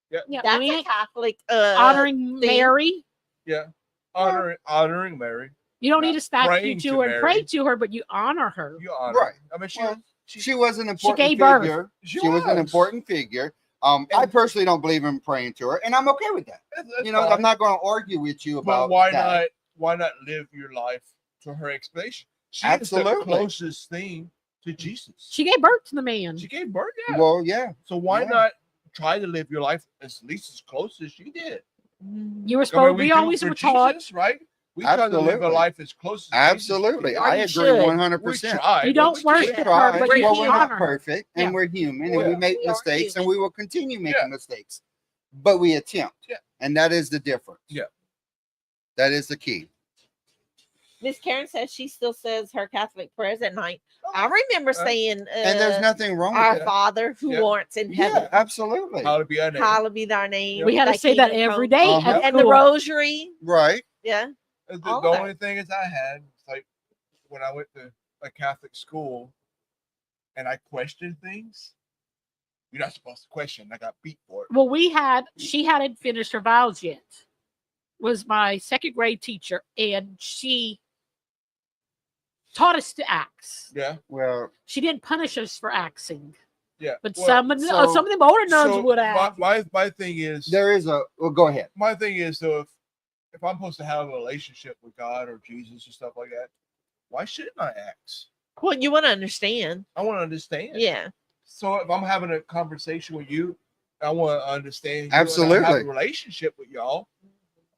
Speaker 4: Yeah,
Speaker 3: That's
Speaker 4: we
Speaker 3: a
Speaker 4: ain't
Speaker 3: Catholic.
Speaker 4: honoring
Speaker 3: thing.
Speaker 4: Mary.
Speaker 1: Yeah, honoring Mary.
Speaker 4: You don't
Speaker 1: Not
Speaker 4: need a statue
Speaker 1: praying
Speaker 4: to
Speaker 1: to
Speaker 4: her and pray
Speaker 1: Mary.
Speaker 4: to her, but you honor her.
Speaker 1: You honor.
Speaker 2: Right.
Speaker 1: I mean,
Speaker 2: Well,
Speaker 1: she
Speaker 2: She was an important
Speaker 4: gave birth.
Speaker 2: figure.
Speaker 1: she
Speaker 2: She was an important figure. I
Speaker 1: And-
Speaker 2: personally don't believe in praying to her, and I'm okay with that.
Speaker 1: That's
Speaker 2: You know,
Speaker 1: fine.
Speaker 2: I'm not going to argue with you
Speaker 1: But
Speaker 2: about
Speaker 1: why
Speaker 2: that.
Speaker 1: not? Why not live your life to her explanation? She is
Speaker 2: Absolutely.
Speaker 1: the closest thing to Jesus.
Speaker 4: She gave birth to the man.
Speaker 1: She gave birth. Yeah.
Speaker 2: Well, yeah.
Speaker 1: So why
Speaker 2: yeah.
Speaker 1: not try to live your life at least as close as she did?
Speaker 4: You were
Speaker 1: I
Speaker 4: supposed.
Speaker 1: mean,
Speaker 4: we
Speaker 1: do
Speaker 4: always
Speaker 1: for
Speaker 4: were taught.
Speaker 1: Jesus, right? We try to live a
Speaker 2: Absolutely.
Speaker 1: life as close as
Speaker 2: Absolutely.
Speaker 1: Jesus
Speaker 2: I
Speaker 3: you
Speaker 2: agree
Speaker 3: should.
Speaker 2: 100%.
Speaker 1: We try.
Speaker 4: You
Speaker 1: but
Speaker 4: don't
Speaker 1: we
Speaker 4: worship
Speaker 1: can't.
Speaker 4: her, but
Speaker 3: We're
Speaker 4: you
Speaker 2: well, we're
Speaker 3: human.
Speaker 2: not
Speaker 4: honor.
Speaker 2: perfect, and
Speaker 4: Yeah.
Speaker 2: we're human,
Speaker 1: Well,
Speaker 2: and we make
Speaker 3: we are
Speaker 2: mistakes, and
Speaker 3: human.
Speaker 2: we will continue making
Speaker 1: Yeah.
Speaker 2: mistakes. But we attempt.
Speaker 1: Yeah.
Speaker 2: And that is the difference.
Speaker 1: Yeah.
Speaker 2: That is the key.
Speaker 3: Miss Karen says she still says her Catholic prayers at night. I remember saying,
Speaker 2: And there's nothing wrong with
Speaker 3: "Our
Speaker 2: that.
Speaker 3: Father who
Speaker 1: Yeah.
Speaker 3: art in
Speaker 2: Yeah,
Speaker 3: heaven,
Speaker 2: absolutely.
Speaker 1: Hallowed be our name.
Speaker 3: hallowed be thy name."
Speaker 4: We had to
Speaker 3: thy
Speaker 4: say that
Speaker 3: kingdom
Speaker 4: every
Speaker 3: come."
Speaker 4: day
Speaker 2: Uh-huh.
Speaker 4: at
Speaker 3: And the
Speaker 4: school.
Speaker 3: rosary.
Speaker 2: Right.
Speaker 3: Yeah.
Speaker 1: The
Speaker 3: all that.
Speaker 1: only thing is I had it's like when I went to a Catholic school and I questioned things. You're not supposed to question. I got beat for it.
Speaker 4: Well, she hadn't finished her vows yet. Was my second grade teacher, and she taught us to axe.
Speaker 1: Yeah.
Speaker 2: Well,
Speaker 4: She didn't punish us for axing,
Speaker 1: Yeah.
Speaker 4: but
Speaker 1: Well,
Speaker 4: some of
Speaker 2: so-
Speaker 4: them older nuns
Speaker 1: so
Speaker 4: would have.
Speaker 1: my thing is
Speaker 2: there is a. Well, go ahead.
Speaker 1: my thing is so if I'm supposed to have a relationship with God or Jesus and stuff like that, why shouldn't I ask?
Speaker 3: Well, you want to understand.
Speaker 1: I want to understand.
Speaker 3: Yeah.
Speaker 1: So if I'm having a conversation with you, I want to understand. you and I
Speaker 2: Absolutely.
Speaker 1: have a relationship with y'all.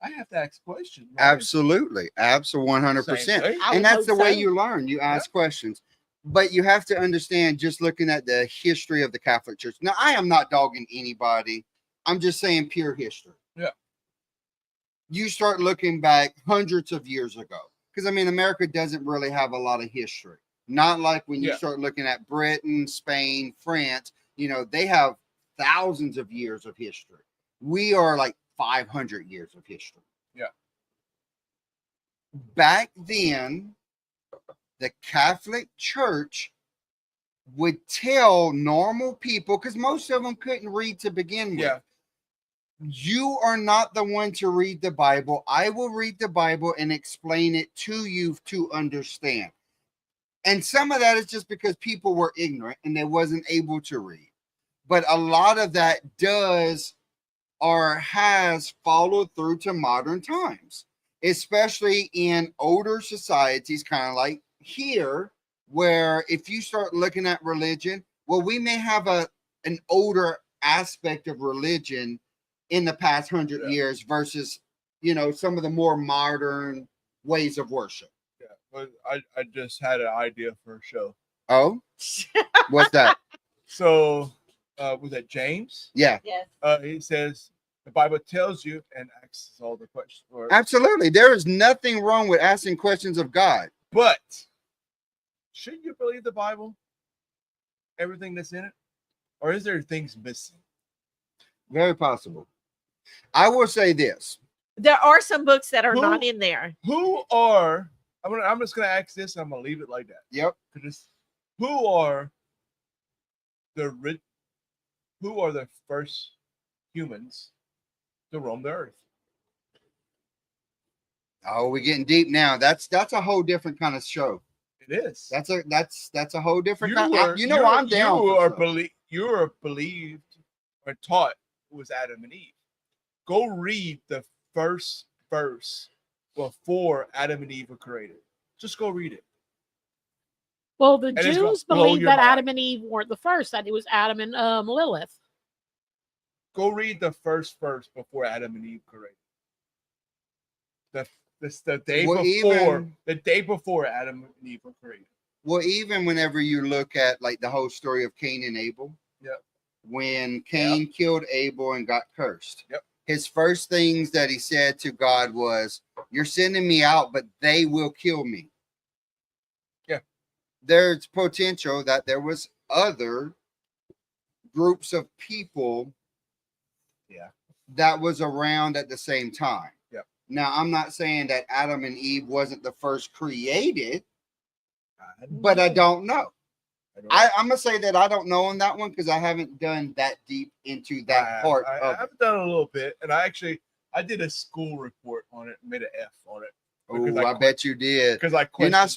Speaker 1: I have to ask questions. right?
Speaker 2: Absolutely. Absolutely. 100%.
Speaker 1: Same thing.
Speaker 3: I would
Speaker 2: And that's
Speaker 3: hope
Speaker 2: the way
Speaker 3: so.
Speaker 2: you learn. You ask questions. But you have to understand, just looking at the history of the Catholic Church. Now, I am not dogging anybody. I'm just saying pure history.
Speaker 1: Yeah.
Speaker 2: You start looking back hundreds of years ago. Because, I mean, America doesn't really have a lot of history. Not like when you
Speaker 1: Yeah.
Speaker 2: start looking at Britain, Spain, France. You know, they have thousands of years of history. We are like 500 years of history.
Speaker 1: Yeah.
Speaker 2: Back then, the Catholic Church would tell normal people, because most of them couldn't read to begin with.
Speaker 1: Yeah.
Speaker 2: You are not the one to read the Bible. I will read the Bible and explain it to you to understand. And some of that is just because people were ignorant and they wasn't able to read. But a lot of that does or has followed through to modern times, especially in older societies, kind of like here, where if you start looking at religion, well, we may have an older aspect of religion in the past 100 years versus, some of the more modern ways of worship.
Speaker 1: Yeah, but I just had an idea for a show.
Speaker 2: Oh, what's that?
Speaker 1: So, was that James?
Speaker 2: Yeah,
Speaker 3: Yes.
Speaker 1: He says the Bible tells you and asks all the questions.
Speaker 2: absolutely. There is nothing wrong with asking questions of God.
Speaker 1: But should you believe the Bible? Everything that's in it? Or is there things missing?
Speaker 2: Very possible. I will say this.
Speaker 3: There are some books that are
Speaker 1: Who-
Speaker 3: not in there.
Speaker 1: I'm just gonna ask this and I'm gonna leave it like that.
Speaker 2: Yep.
Speaker 1: Who are the first humans to roam the earth?
Speaker 2: Oh, we're getting deep now. That's a whole different kind of show.
Speaker 1: It is.
Speaker 2: That's a whole different kind.
Speaker 1: I'm down. You are believed or taught it was Adam and Eve. Go read the first verse before Adam and Eve were created. Just go read it.
Speaker 4: Well, the
Speaker 1: it's gonna
Speaker 4: Jews
Speaker 1: blow
Speaker 4: believed
Speaker 1: your
Speaker 4: that
Speaker 1: mind.
Speaker 4: Adam and Eve weren't the first; that it was Adam and Lilith.
Speaker 1: Go read the first verse before Adam and Eve created. The day before the day before Adam and Eve were created.
Speaker 2: Well, even whenever you look at like the whole story of Cain and Abel, when Cain killed Abel and got cursed, his first things that he said to God was, "You're sending me out, but they will kill me."
Speaker 1: Yeah,
Speaker 2: there's potential that there was other groups of people, that was around at the same time. Now, I'm not saying that Adam and Eve wasn't the first created, but I don't know. I'm going to say that I don't know on that one because I haven't done that deep into that part of it.
Speaker 1: I've done a little bit, and I did a school report on it, made an F on it.
Speaker 2: Oh, I bet you did.
Speaker 1: Because
Speaker 2: you're not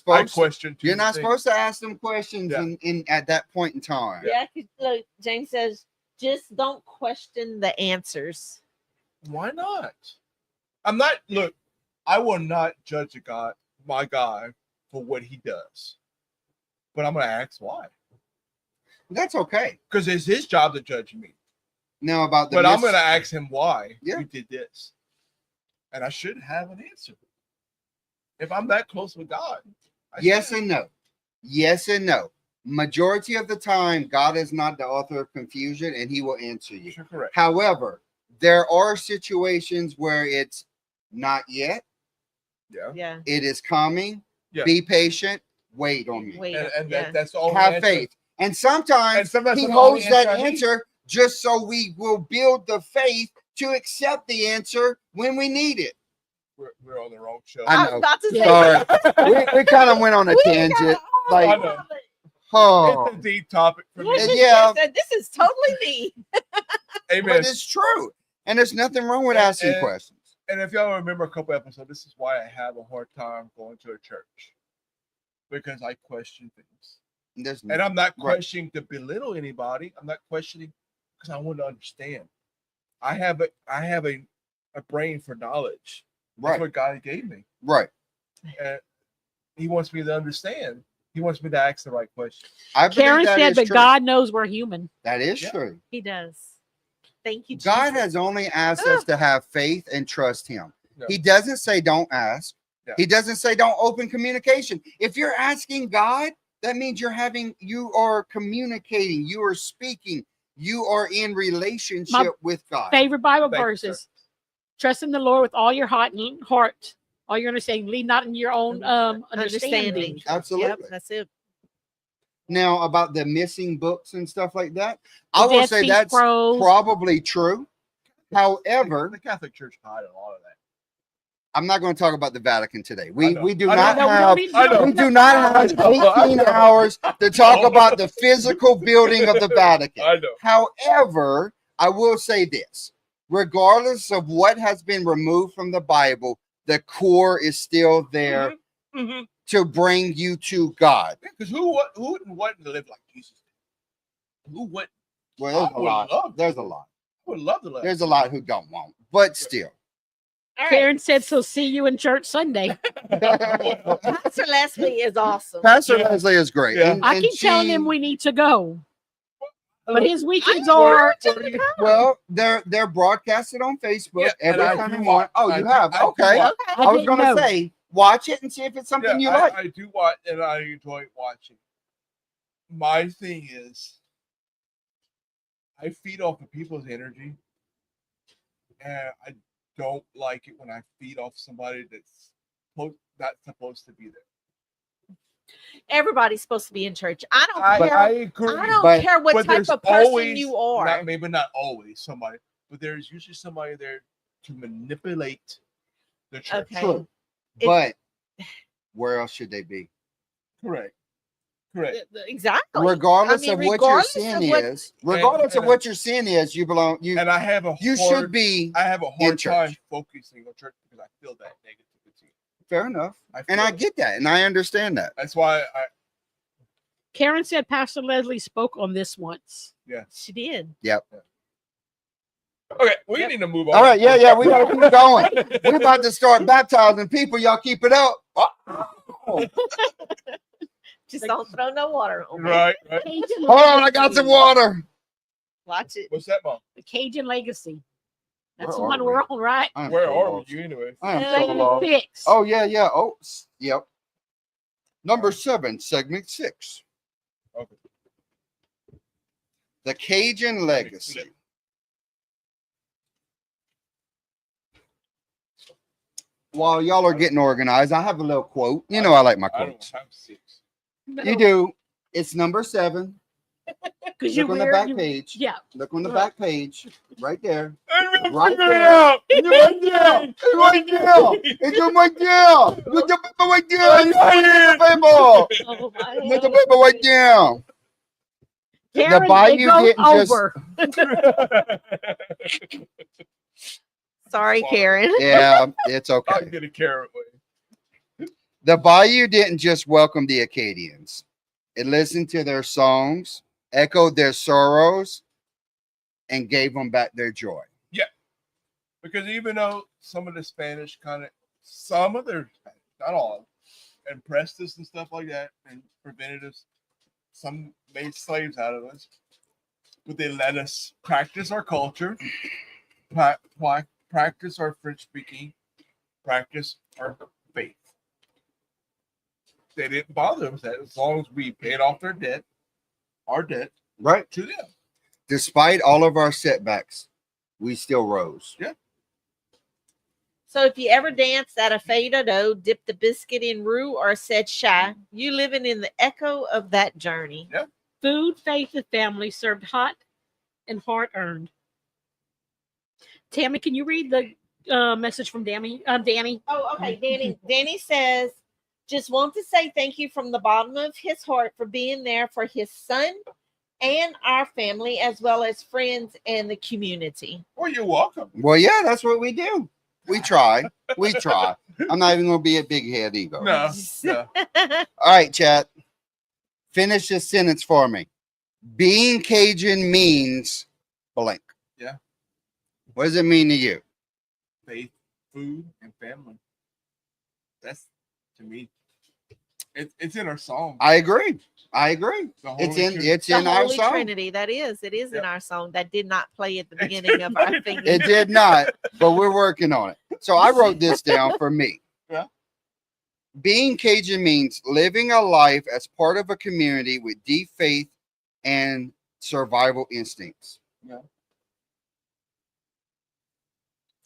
Speaker 2: supposed to ask them questions in at that point in time.
Speaker 3: Yeah, look, James says, just don't question the answers.
Speaker 1: Why not? I will not judge my God for what he does. But I'm going to ask why.
Speaker 2: That's okay.
Speaker 1: Because it's his job to judge me.
Speaker 2: Now I'm
Speaker 1: going to ask him why
Speaker 2: he
Speaker 1: did this. And I should have an answer. If I'm that close with God.
Speaker 2: Yes and no. Yes and no. Majority of the time, God is not the author of confusion and he will answer you.
Speaker 1: You're correct.
Speaker 2: However, there are situations where it's not yet.
Speaker 3: Yeah.
Speaker 2: It is coming.
Speaker 1: Yeah.
Speaker 2: Be patient. Wait on me.
Speaker 1: That's all.
Speaker 2: Have faith. And sometimes he holds that answer just so we will build the faith to accept the answer when we need it.
Speaker 1: We're on the wrong show.
Speaker 2: I know.
Speaker 3: I was about to say.
Speaker 2: Sorry. we kind of went on a tangent.
Speaker 1: I know.
Speaker 2: Oh,
Speaker 1: it's a deep topic for me.
Speaker 2: Yeah.
Speaker 3: This is totally me.
Speaker 1: Amen.
Speaker 2: But it's true. And there's nothing wrong with asking questions.
Speaker 1: And if y'all remember a couple episodes, this is why I have a hard time going to a church. Because I question things. And I'm not questioning to belittle anybody. I'm not questioning because I want to understand. I have a brain for knowledge. That's what God gave me.
Speaker 2: Right.
Speaker 1: And he wants me to understand. He wants me to ask the right question.
Speaker 4: Karen said, but God knows we're human.
Speaker 2: That is true.
Speaker 3: He does. Thank you, Jesus.
Speaker 2: God has only asked us to have faith and trust him. No. He doesn't say don't ask. Yeah. He doesn't say don't open communication. If you're asking God, that means you are communicating, you are speaking, you are in relationship with God.
Speaker 4: Favorite Bible verses. Trust in the Lord with all your heart, all your understanding. Lean not in your own understanding.
Speaker 2: Absolutely.
Speaker 3: Yep, that's it.
Speaker 2: Now, about the missing books and stuff like that, I will say that's probably true. However,
Speaker 1: the Catholic Church hide a lot of that.
Speaker 2: I'm not going to talk about the Vatican today. We do not have 18 hours to talk about the physical building of the Vatican.
Speaker 1: I know.
Speaker 2: However, I will say this. Regardless of what has been removed from the Bible, the core is still there.
Speaker 1: Mm-hmm.
Speaker 2: to bring you to God.
Speaker 1: Because who wouldn't want to live like Jesus did? Who wouldn't?
Speaker 2: Well, there's
Speaker 1: I
Speaker 2: a
Speaker 1: would
Speaker 2: lot.
Speaker 1: love
Speaker 2: There's
Speaker 1: to.
Speaker 2: a lot.
Speaker 1: I would love to live.
Speaker 2: There's a lot who don't want, but still.
Speaker 3: All right.
Speaker 4: Karen said, "So see you in church Sunday."
Speaker 3: Pastor Leslie is awesome.
Speaker 2: Pastor
Speaker 1: Yeah.
Speaker 2: Leslie is great.
Speaker 1: Yeah.
Speaker 4: I keep telling him we need to go, but his weekends are.
Speaker 2: Well, they're broadcasted on Facebook
Speaker 1: Yeah, and
Speaker 2: every
Speaker 1: I
Speaker 2: time
Speaker 1: do
Speaker 2: you
Speaker 1: watch-
Speaker 2: want. Oh,
Speaker 1: I
Speaker 2: you
Speaker 1: do-
Speaker 2: have?
Speaker 1: I do
Speaker 2: Okay.
Speaker 1: watch.
Speaker 3: Okay.
Speaker 2: I was
Speaker 4: didn't
Speaker 2: gonna
Speaker 4: know.
Speaker 2: say, watch it and see if it's something you like.
Speaker 1: I do watch, and I enjoy watching. My thing is, I feed off of people's energy, and I don't like it when I feed off somebody that's not supposed to be there.
Speaker 3: Everybody's supposed to be in church. I don't
Speaker 1: I
Speaker 3: care.
Speaker 1: agree.
Speaker 3: I don't
Speaker 2: but-
Speaker 3: care what
Speaker 1: but
Speaker 3: type
Speaker 1: there's
Speaker 3: of person
Speaker 1: always-
Speaker 3: you are.
Speaker 1: maybe not always somebody, but there's usually somebody there to manipulate the church.
Speaker 3: Okay.
Speaker 2: True.
Speaker 3: It-
Speaker 2: But where else should they be?
Speaker 1: Correct. Correct.
Speaker 3: Exactly.
Speaker 2: Regardless
Speaker 3: I mean,
Speaker 2: of what your
Speaker 3: regardless
Speaker 2: sin
Speaker 3: of what-
Speaker 2: is, regardless of
Speaker 1: and-
Speaker 2: what your sin is, you belong. You
Speaker 1: And I have a
Speaker 2: you
Speaker 1: hard,
Speaker 2: should be.
Speaker 1: I have a
Speaker 2: in
Speaker 1: hard
Speaker 2: church.
Speaker 1: time focusing on church because I feel that negativity.
Speaker 2: Fair enough, and
Speaker 1: feel
Speaker 2: I
Speaker 1: it.
Speaker 2: get that, and I understand that.
Speaker 1: That's why
Speaker 4: Karen said Pastor Leslie spoke on this once.
Speaker 3: She did.
Speaker 1: okay, we need to move on.
Speaker 2: All right, yeah, we gotta keep going. We're about to start baptizing people. Y'all keep it up. Oh.
Speaker 3: Just don't throw no water on me.
Speaker 1: Right.
Speaker 4: Cajun
Speaker 2: Hold on, I got some water.
Speaker 3: Watch it.
Speaker 1: What's that, Mom?
Speaker 4: The Cajun Legacy. That's
Speaker 2: Where
Speaker 4: the
Speaker 2: are
Speaker 4: one
Speaker 2: we?
Speaker 4: we're on, right?
Speaker 2: I am
Speaker 1: Where
Speaker 2: so
Speaker 1: are
Speaker 2: lost.
Speaker 1: you anyway?
Speaker 2: I am so
Speaker 3: Segment
Speaker 2: lost.
Speaker 4: 6.
Speaker 2: Oh yeah. Oh, yep. Number 7, segment 6.
Speaker 1: Okay.
Speaker 2: The Cajun Legacy. While y'all are getting organized, I have a little quote. You know I like my
Speaker 1: I don't
Speaker 2: quotes.
Speaker 1: have 6.
Speaker 2: You do. It's number 7.
Speaker 4: Because you
Speaker 2: Look on the
Speaker 4: wear
Speaker 2: back
Speaker 4: you,
Speaker 2: page.
Speaker 4: yeah.
Speaker 2: Look on the back page. Right there.
Speaker 1: Right
Speaker 2: Right
Speaker 1: there.
Speaker 2: there.
Speaker 1: Out.
Speaker 2: It's right there. It's right there. It's right there. Put the paper right there. Put the paper.
Speaker 4: Oh my
Speaker 2: Put the paper right there.
Speaker 4: Karen,
Speaker 2: Bayou
Speaker 4: it goes
Speaker 2: didn't just-
Speaker 4: over.
Speaker 3: Sorry,
Speaker 1: Sorry.
Speaker 3: Karen.
Speaker 2: Yeah, it's
Speaker 1: I'll
Speaker 2: okay.
Speaker 1: get a carrot way.
Speaker 2: The Bayou didn't just welcome the Acadians. It listened to their songs, echoed their sorrows, and gave them back their joy.
Speaker 1: Because even though some of the Spanish some of their Spanish, not all, impressed us and stuff like that and prevented us, some made slaves out of us, but they let us practice our culture, practice our French speaking, practice our faith. They didn't bother us with that as long as we paid off our debt
Speaker 2: Right.
Speaker 1: to them.
Speaker 2: Despite all of our setbacks, we still rose.
Speaker 3: So if you ever danced at a fade-a-do, dipped the biscuit in roux, or said shy, you living in the echo of that journey.
Speaker 4: Food, faith, and family served hot and hard-earned. Tammy, can you read the message from Danny?
Speaker 3: Oh, okay. Danny says, just want to say thank you from the bottom of his heart for being there for his son and our family, as well as friends and the community.
Speaker 1: Well, you're welcome.
Speaker 2: Well, yeah, that's what we do. We try. We try. I'm not even going to be a big head ego.
Speaker 1: No.
Speaker 2: All right, chat. Finish this sentence for me. Being Cajun means blank.
Speaker 1: Yeah.
Speaker 2: What does it mean to you?
Speaker 1: Faith, food, and family. That's, to me, it's in our song.
Speaker 2: I agree.
Speaker 1: The
Speaker 2: It's
Speaker 1: Holy
Speaker 2: in
Speaker 1: Trinity.
Speaker 2: it's
Speaker 3: The
Speaker 2: in our
Speaker 3: Holy
Speaker 2: song.
Speaker 3: Trinity. It is in
Speaker 1: Yep.
Speaker 3: our song. That did not play at the beginning of our thing.
Speaker 2: It did not, but we're working on it. So I wrote this down for me.
Speaker 1: Yeah.
Speaker 2: Being Cajun means living a life as part of a community with deep faith and survival instincts.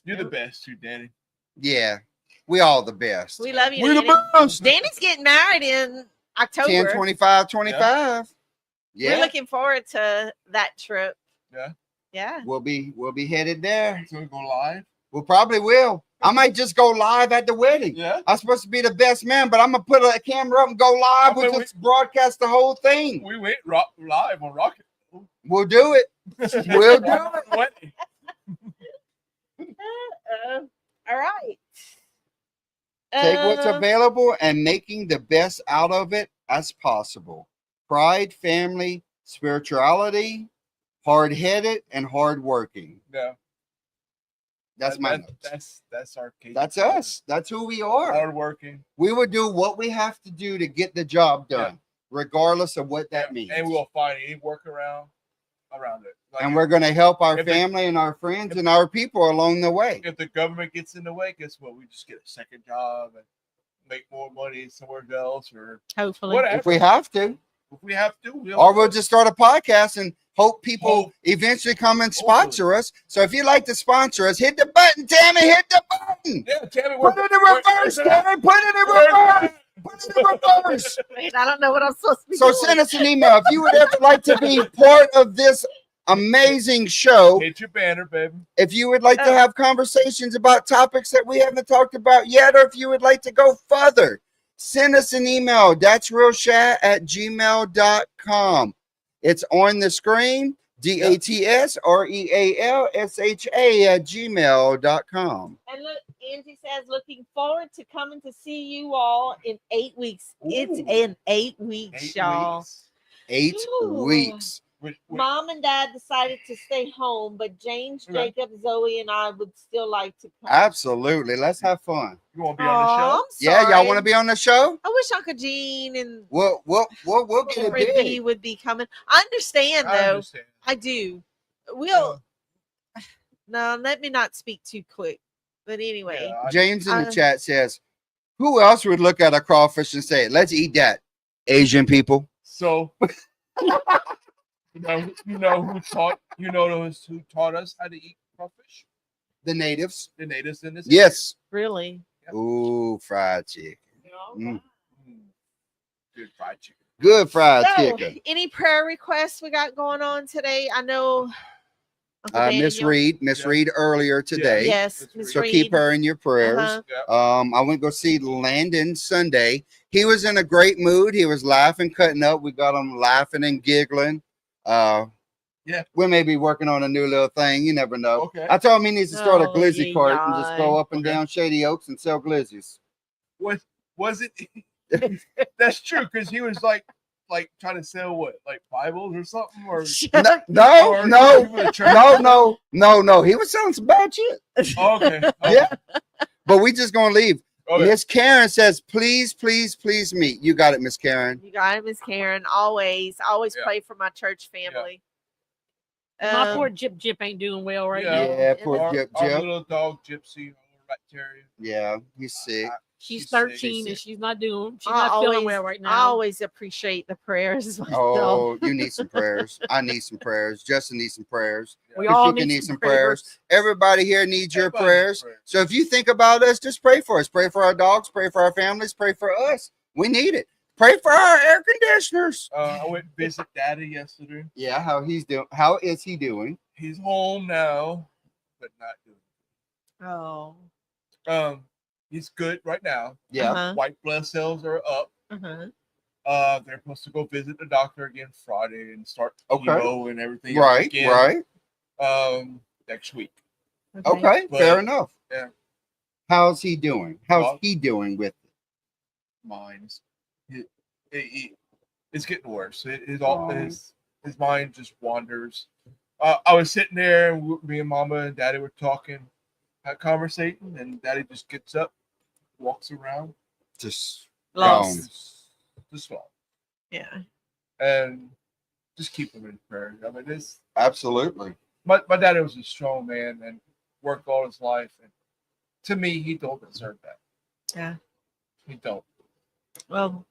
Speaker 1: You're the best, too, Danny.
Speaker 2: Yeah, we all the best.
Speaker 3: We love you,
Speaker 2: We're
Speaker 3: Danny.
Speaker 2: the best.
Speaker 3: Danny's getting married in October.
Speaker 2: 10, 25, 25.
Speaker 3: We're
Speaker 2: Yeah,
Speaker 3: looking forward to that trip.
Speaker 1: Yeah.
Speaker 3: Yeah.
Speaker 2: we'll be headed there.
Speaker 1: So we go live.
Speaker 2: We probably will. I might just go live at the wedding.
Speaker 1: Yeah.
Speaker 2: I'm supposed to be the best man, but I'm gonna put a camera up and go live.
Speaker 1: Okay,
Speaker 2: We'll just broadcast the whole thing.
Speaker 1: We went live on Rocket.
Speaker 2: We'll do it. We'll do it.
Speaker 1: Wedding.
Speaker 3: All right.
Speaker 2: Take what's
Speaker 3: Um,
Speaker 2: available and making the best out of it as possible. Pride, family, spirituality, hard-headed, and hardworking.
Speaker 1: Yeah.
Speaker 2: That's my notes.
Speaker 1: That's our case.
Speaker 2: That's us. That's who we are.
Speaker 1: Hardworking.
Speaker 2: We will do what we have to do to get the job done, regardless of what that means.
Speaker 1: And we'll find any workaround around it. Like
Speaker 2: and we're going to help our
Speaker 1: if
Speaker 2: family and our friends and our people along the way.
Speaker 1: If the government gets in the way, guess what? We just get a second job and make more money somewhere else, or
Speaker 3: hopefully.
Speaker 1: whatever.
Speaker 2: If we have to.
Speaker 1: If we have to.
Speaker 2: Or we'll just start a podcast and hope people eventually come and sponsor us. So if you'd like to sponsor us, hit the button, Tammy. Hit the button.
Speaker 1: Yeah, Tammy.
Speaker 2: Put it in reverse, Tammy. Put it in reverse. Put it in reverse.
Speaker 3: Wait, I don't know what I'm supposed to be
Speaker 2: So
Speaker 3: doing.
Speaker 2: send us an email if you would ever like to be part of this amazing show.
Speaker 1: Hit your banner, baby.
Speaker 2: If you would like to have conversations about topics that we haven't talked about yet, or if you would like to go further, send us an email. That's realchat@gmail.com. It's on the screen. DATSREALSHA@gmail.com.
Speaker 3: And look, Angie says, looking forward to coming to see you all in 8 weeks. It's in 8 weeks, y'all.
Speaker 2: 8
Speaker 3: Ooh.
Speaker 2: weeks.
Speaker 3: Mom and Dad decided to stay home, but James, Jacob, Zoe, and I would still like to come.
Speaker 2: Absolutely. Let's have fun.
Speaker 1: You want to be on the show?
Speaker 2: Yeah, y'all want to be on the show?
Speaker 3: I wish Uncle Gene and
Speaker 2: We'll get it
Speaker 3: Ricky
Speaker 2: big.
Speaker 3: would be coming. I understand, though. I do. We'll. No, let me not speak too quick. But anyway,
Speaker 2: James in the chat says, "Who else would look at a crawfish and say, 'Let's eat that'? Asian people."
Speaker 1: So, you know who taught us how to eat crawfish?
Speaker 2: The natives.
Speaker 1: The natives in this.
Speaker 2: Yes.
Speaker 3: Really?
Speaker 1: Yep.
Speaker 2: Ooh, fried chicken.
Speaker 1: Mm. Good fried chicken.
Speaker 2: Good fried
Speaker 3: So,
Speaker 2: chicken.
Speaker 3: any prayer requests we got going on today? I know Uncle
Speaker 2: Miss
Speaker 3: Daniel-
Speaker 2: Reed earlier today.
Speaker 3: Yes, Miss
Speaker 2: So
Speaker 3: Reed.
Speaker 2: keep her in your prayers.
Speaker 3: Uh-huh.
Speaker 2: I went to go see Landon Sunday. He was in a great mood. He was laughing, cutting up. We got him laughing and giggling. We may be working on a new little thing. You never know.
Speaker 1: Okay.
Speaker 2: I told him he needs to start a
Speaker 3: Oh,
Speaker 2: glizzy
Speaker 3: yeah,
Speaker 2: cart and just go up and
Speaker 1: Okay.
Speaker 2: down Shady Oaks and sell glizzies.
Speaker 1: Was it? That's true, because he was like trying to sell what, like Bibles or something, or
Speaker 2: No. He was selling some bad shit.
Speaker 1: Okay.
Speaker 2: Yeah. But we just gonna leave.
Speaker 1: Okay.
Speaker 2: Miss Karen says, please meet. You got it, Miss Karen.
Speaker 3: You got it, Miss Karen. Always pray for my church family.
Speaker 4: My poor Jip ain't doing well right now.
Speaker 2: Yeah, poor Jip.
Speaker 1: Our little dog Gypsy, rat terrier.
Speaker 2: Yeah, he's sick.
Speaker 4: She's
Speaker 2: sick.
Speaker 4: 13 and she's not feeling well right now.
Speaker 3: I always appreciate the prayers. Myself.
Speaker 2: Oh, you need some prayers. I need some prayers. Justin needs some prayers.
Speaker 4: We all
Speaker 2: Patricia
Speaker 4: need some prayers.
Speaker 2: prayers. Everybody here needs your
Speaker 1: Everybody
Speaker 2: prayers.
Speaker 1: needs prayers.
Speaker 2: So if you think about us, just pray for us. Pray for our dogs. Pray for our families. Pray for us. We need it. Pray for our air conditioners.
Speaker 1: I went to visit Daddy yesterday.
Speaker 2: Yeah, how he's doing? How is he doing?
Speaker 1: He's home now, but not doing.
Speaker 3: Oh.
Speaker 1: He's good right now.
Speaker 2: Yeah.
Speaker 3: Uh-huh.
Speaker 1: White blood cells are up.
Speaker 3: Uh-huh.
Speaker 1: They're supposed to go visit the doctor again Friday and start
Speaker 2: Okay.
Speaker 1: chemo and everything.
Speaker 2: Right.
Speaker 1: Again,
Speaker 2: Right.
Speaker 1: next week.
Speaker 2: Okay.
Speaker 1: But-
Speaker 2: fair enough.
Speaker 1: Yeah.
Speaker 2: How's he doing? How's
Speaker 1: Well-
Speaker 2: he doing with it?
Speaker 1: Mine's it's getting worse. His mind just wanders. I was sitting there, and me and Mama and Daddy were talking, conversating, and Daddy just gets up, walks around,
Speaker 2: Just
Speaker 3: Lost.
Speaker 2: gone.
Speaker 1: just gone.
Speaker 3: Yeah.
Speaker 1: And just keep him in prayer. I mean, this
Speaker 2: Absolutely.
Speaker 1: my daddy was a strong man and worked all his life, and to me, he don't deserve that.
Speaker 3: Yeah.
Speaker 1: He don't.
Speaker 3: Well,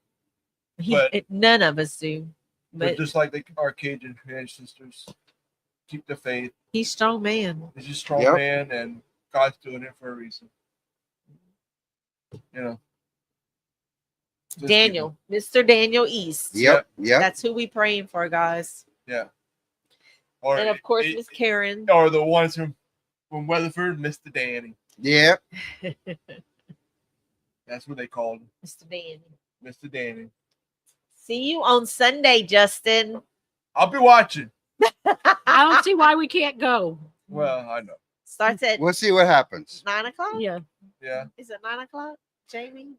Speaker 1: But-
Speaker 3: none of us do.
Speaker 1: But
Speaker 3: But
Speaker 1: just like the Acadian sisters, keep the faith.
Speaker 3: he's a strong man.
Speaker 1: He's a strong
Speaker 2: Yep.
Speaker 1: man, and God's doing it for a reason. You know. Just keep
Speaker 3: Daniel, Mr. Daniel East.
Speaker 2: Yep. Yep.
Speaker 3: That's who we praying for, guys.
Speaker 1: him. Yeah. Or
Speaker 3: And of course, Miss Karen.
Speaker 1: or the ones from Weatherford, Mr. Danny.
Speaker 2: Yep.
Speaker 1: That's what they called him,
Speaker 3: Mr. Danny.
Speaker 1: Mr. Danny.
Speaker 3: See you on Sunday, Justin.
Speaker 1: I'll be watching.
Speaker 4: I don't see why we can't go.
Speaker 1: Well, I know.
Speaker 3: Starts at
Speaker 2: We'll see what happens.
Speaker 3: 9 o'clock.
Speaker 4: Yeah.
Speaker 1: Yeah.
Speaker 3: Is it 9 o'clock? Jamie?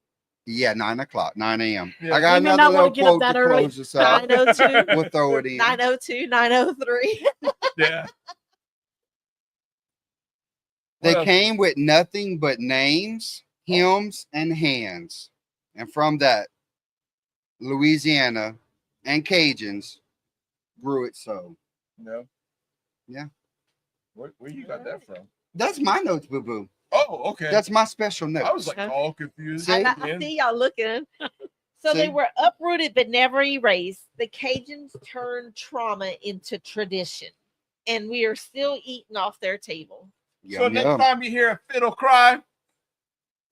Speaker 2: Yeah, 9 o'clock, 9 a.m.
Speaker 1: Yeah.
Speaker 2: I got
Speaker 4: We may
Speaker 2: another
Speaker 4: not wanna
Speaker 2: little
Speaker 4: get up
Speaker 2: quote
Speaker 4: that
Speaker 2: to
Speaker 4: early.
Speaker 2: close us out.
Speaker 3: 902,
Speaker 2: We'll throw it in.
Speaker 3: 902, 903.
Speaker 1: Yeah.
Speaker 2: They
Speaker 1: What else?
Speaker 2: came with nothing but names, hymns, and hands. And from that, Louisiana and Cajuns grew it so.
Speaker 1: No.
Speaker 2: Yeah.
Speaker 1: Where you got that from?
Speaker 2: That's my notes, boo boo.
Speaker 1: Oh, okay.
Speaker 2: That's my special note.
Speaker 1: I was like all confused.
Speaker 2: See?
Speaker 3: I see y'all looking. So they
Speaker 2: See?
Speaker 3: were uprooted but never erased. The Cajuns turned trauma into tradition, and we are still eating off their table.
Speaker 1: So
Speaker 2: Yum,
Speaker 1: next
Speaker 2: yum.
Speaker 1: time you hear a fiddle cry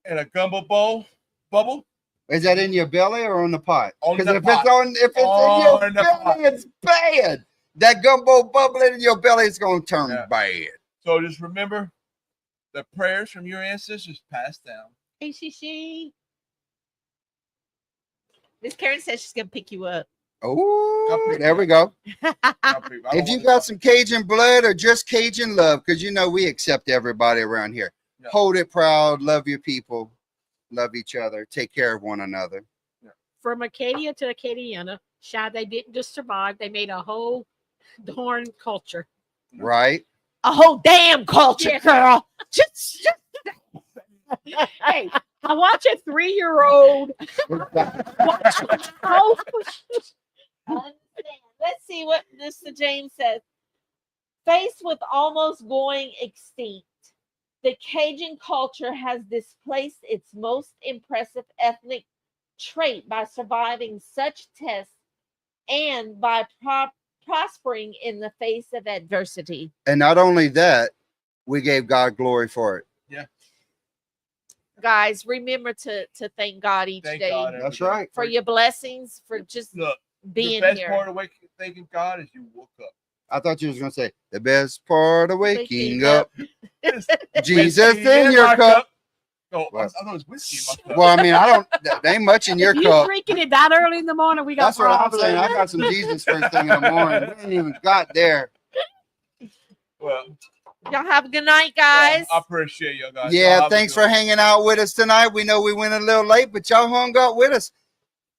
Speaker 1: and a gumbo bowl bubble,
Speaker 2: Is that in your belly or on the pot?
Speaker 1: On
Speaker 2: Because
Speaker 1: the
Speaker 2: if
Speaker 1: pot.
Speaker 2: if it's in
Speaker 1: On
Speaker 2: your
Speaker 1: the pot.
Speaker 2: belly, it's bad. That gumbo bubbling in your belly is going to turn
Speaker 1: Yeah.
Speaker 2: bad.
Speaker 1: so just remember the prayers from your ancestors passed down.
Speaker 3: Hey, she. Miss Karen says she's gonna pick you up.
Speaker 2: Oh, there we go. If you got some Cajun blood or just Cajun love, because you know we accept everybody around here.
Speaker 1: Yeah.
Speaker 2: Hold it proud, love your people, love each other, take care of one another.
Speaker 4: From Acadia to Acadiana, they didn't just survive; they made a whole darn culture.
Speaker 2: Right?
Speaker 3: A whole damn culture,
Speaker 4: Yeah.
Speaker 3: girl. Just
Speaker 4: Hey, I watch a 3-year-old watch a whole.
Speaker 3: understand. Let's see what Mr. James says. Faced with almost going extinct, the Cajun culture has displaced its most impressive ethnic trait by surviving such tests and by prospering in the face of adversity.
Speaker 2: And not only that, we gave God glory for it.
Speaker 3: Guys, remember to thank God each
Speaker 1: Thank
Speaker 3: day
Speaker 1: God every
Speaker 2: That's
Speaker 1: day.
Speaker 2: right.
Speaker 3: for your blessings, for just
Speaker 1: Look,
Speaker 3: being
Speaker 1: the best
Speaker 3: here.
Speaker 1: part of thanking God is you woke up.
Speaker 2: I thought you was going to say, the best part of waking up,
Speaker 1: It's
Speaker 2: Jesus
Speaker 1: whiskey
Speaker 2: in your
Speaker 1: my
Speaker 2: cup.
Speaker 1: Oh,
Speaker 2: Well-
Speaker 1: I thought it was whiskey in my cup.
Speaker 2: Well, I mean, there ain't much in your
Speaker 4: If you
Speaker 2: cup.
Speaker 4: drinking it that early in the morning, we got
Speaker 2: That's what I'm
Speaker 4: problems.
Speaker 2: saying. I got some Jesus first thing in the morning. We ain't even got there.
Speaker 1: Well,
Speaker 3: Y'all have a good night, guys.
Speaker 1: I appreciate you guys. Y'all
Speaker 2: Yeah,
Speaker 1: have a
Speaker 2: thanks
Speaker 1: good
Speaker 2: for
Speaker 1: one.
Speaker 2: hanging out with us tonight. We know we went a little late, but y'all hung out with us.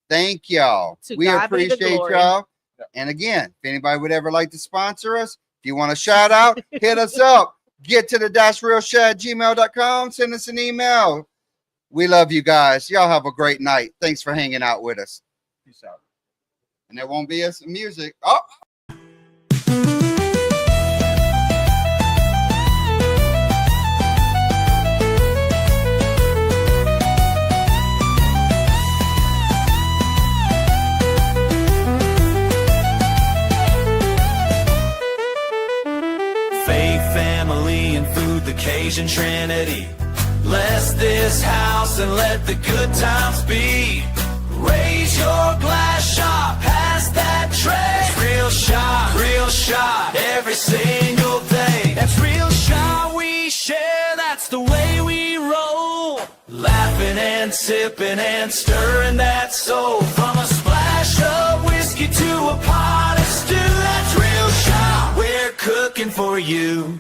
Speaker 2: Thank y'all.
Speaker 3: To
Speaker 2: We
Speaker 3: God be the
Speaker 2: appreciate
Speaker 3: glory.
Speaker 2: y'all.
Speaker 1: Yeah.
Speaker 2: And again, if anybody would ever like to sponsor us, if you want a shout out, hit us up. Get to the realshat@gmail.com. Send us an email. We love you guys. Y'all have a great night. Thanks for hanging out with us.
Speaker 1: Peace out.
Speaker 2: And there won't be some music. Oh.
Speaker 5: Faith, family, and food, the Cajun Trinity. Bless this house and let the good times be. Raise your glass shot, pass that tray. Real shot, every single day. That's real shot we share, that's the way we roll. Laughing and sipping and stirring that soul. From a splash of whiskey to a pot of stew, that's real shot. We're cooking for you.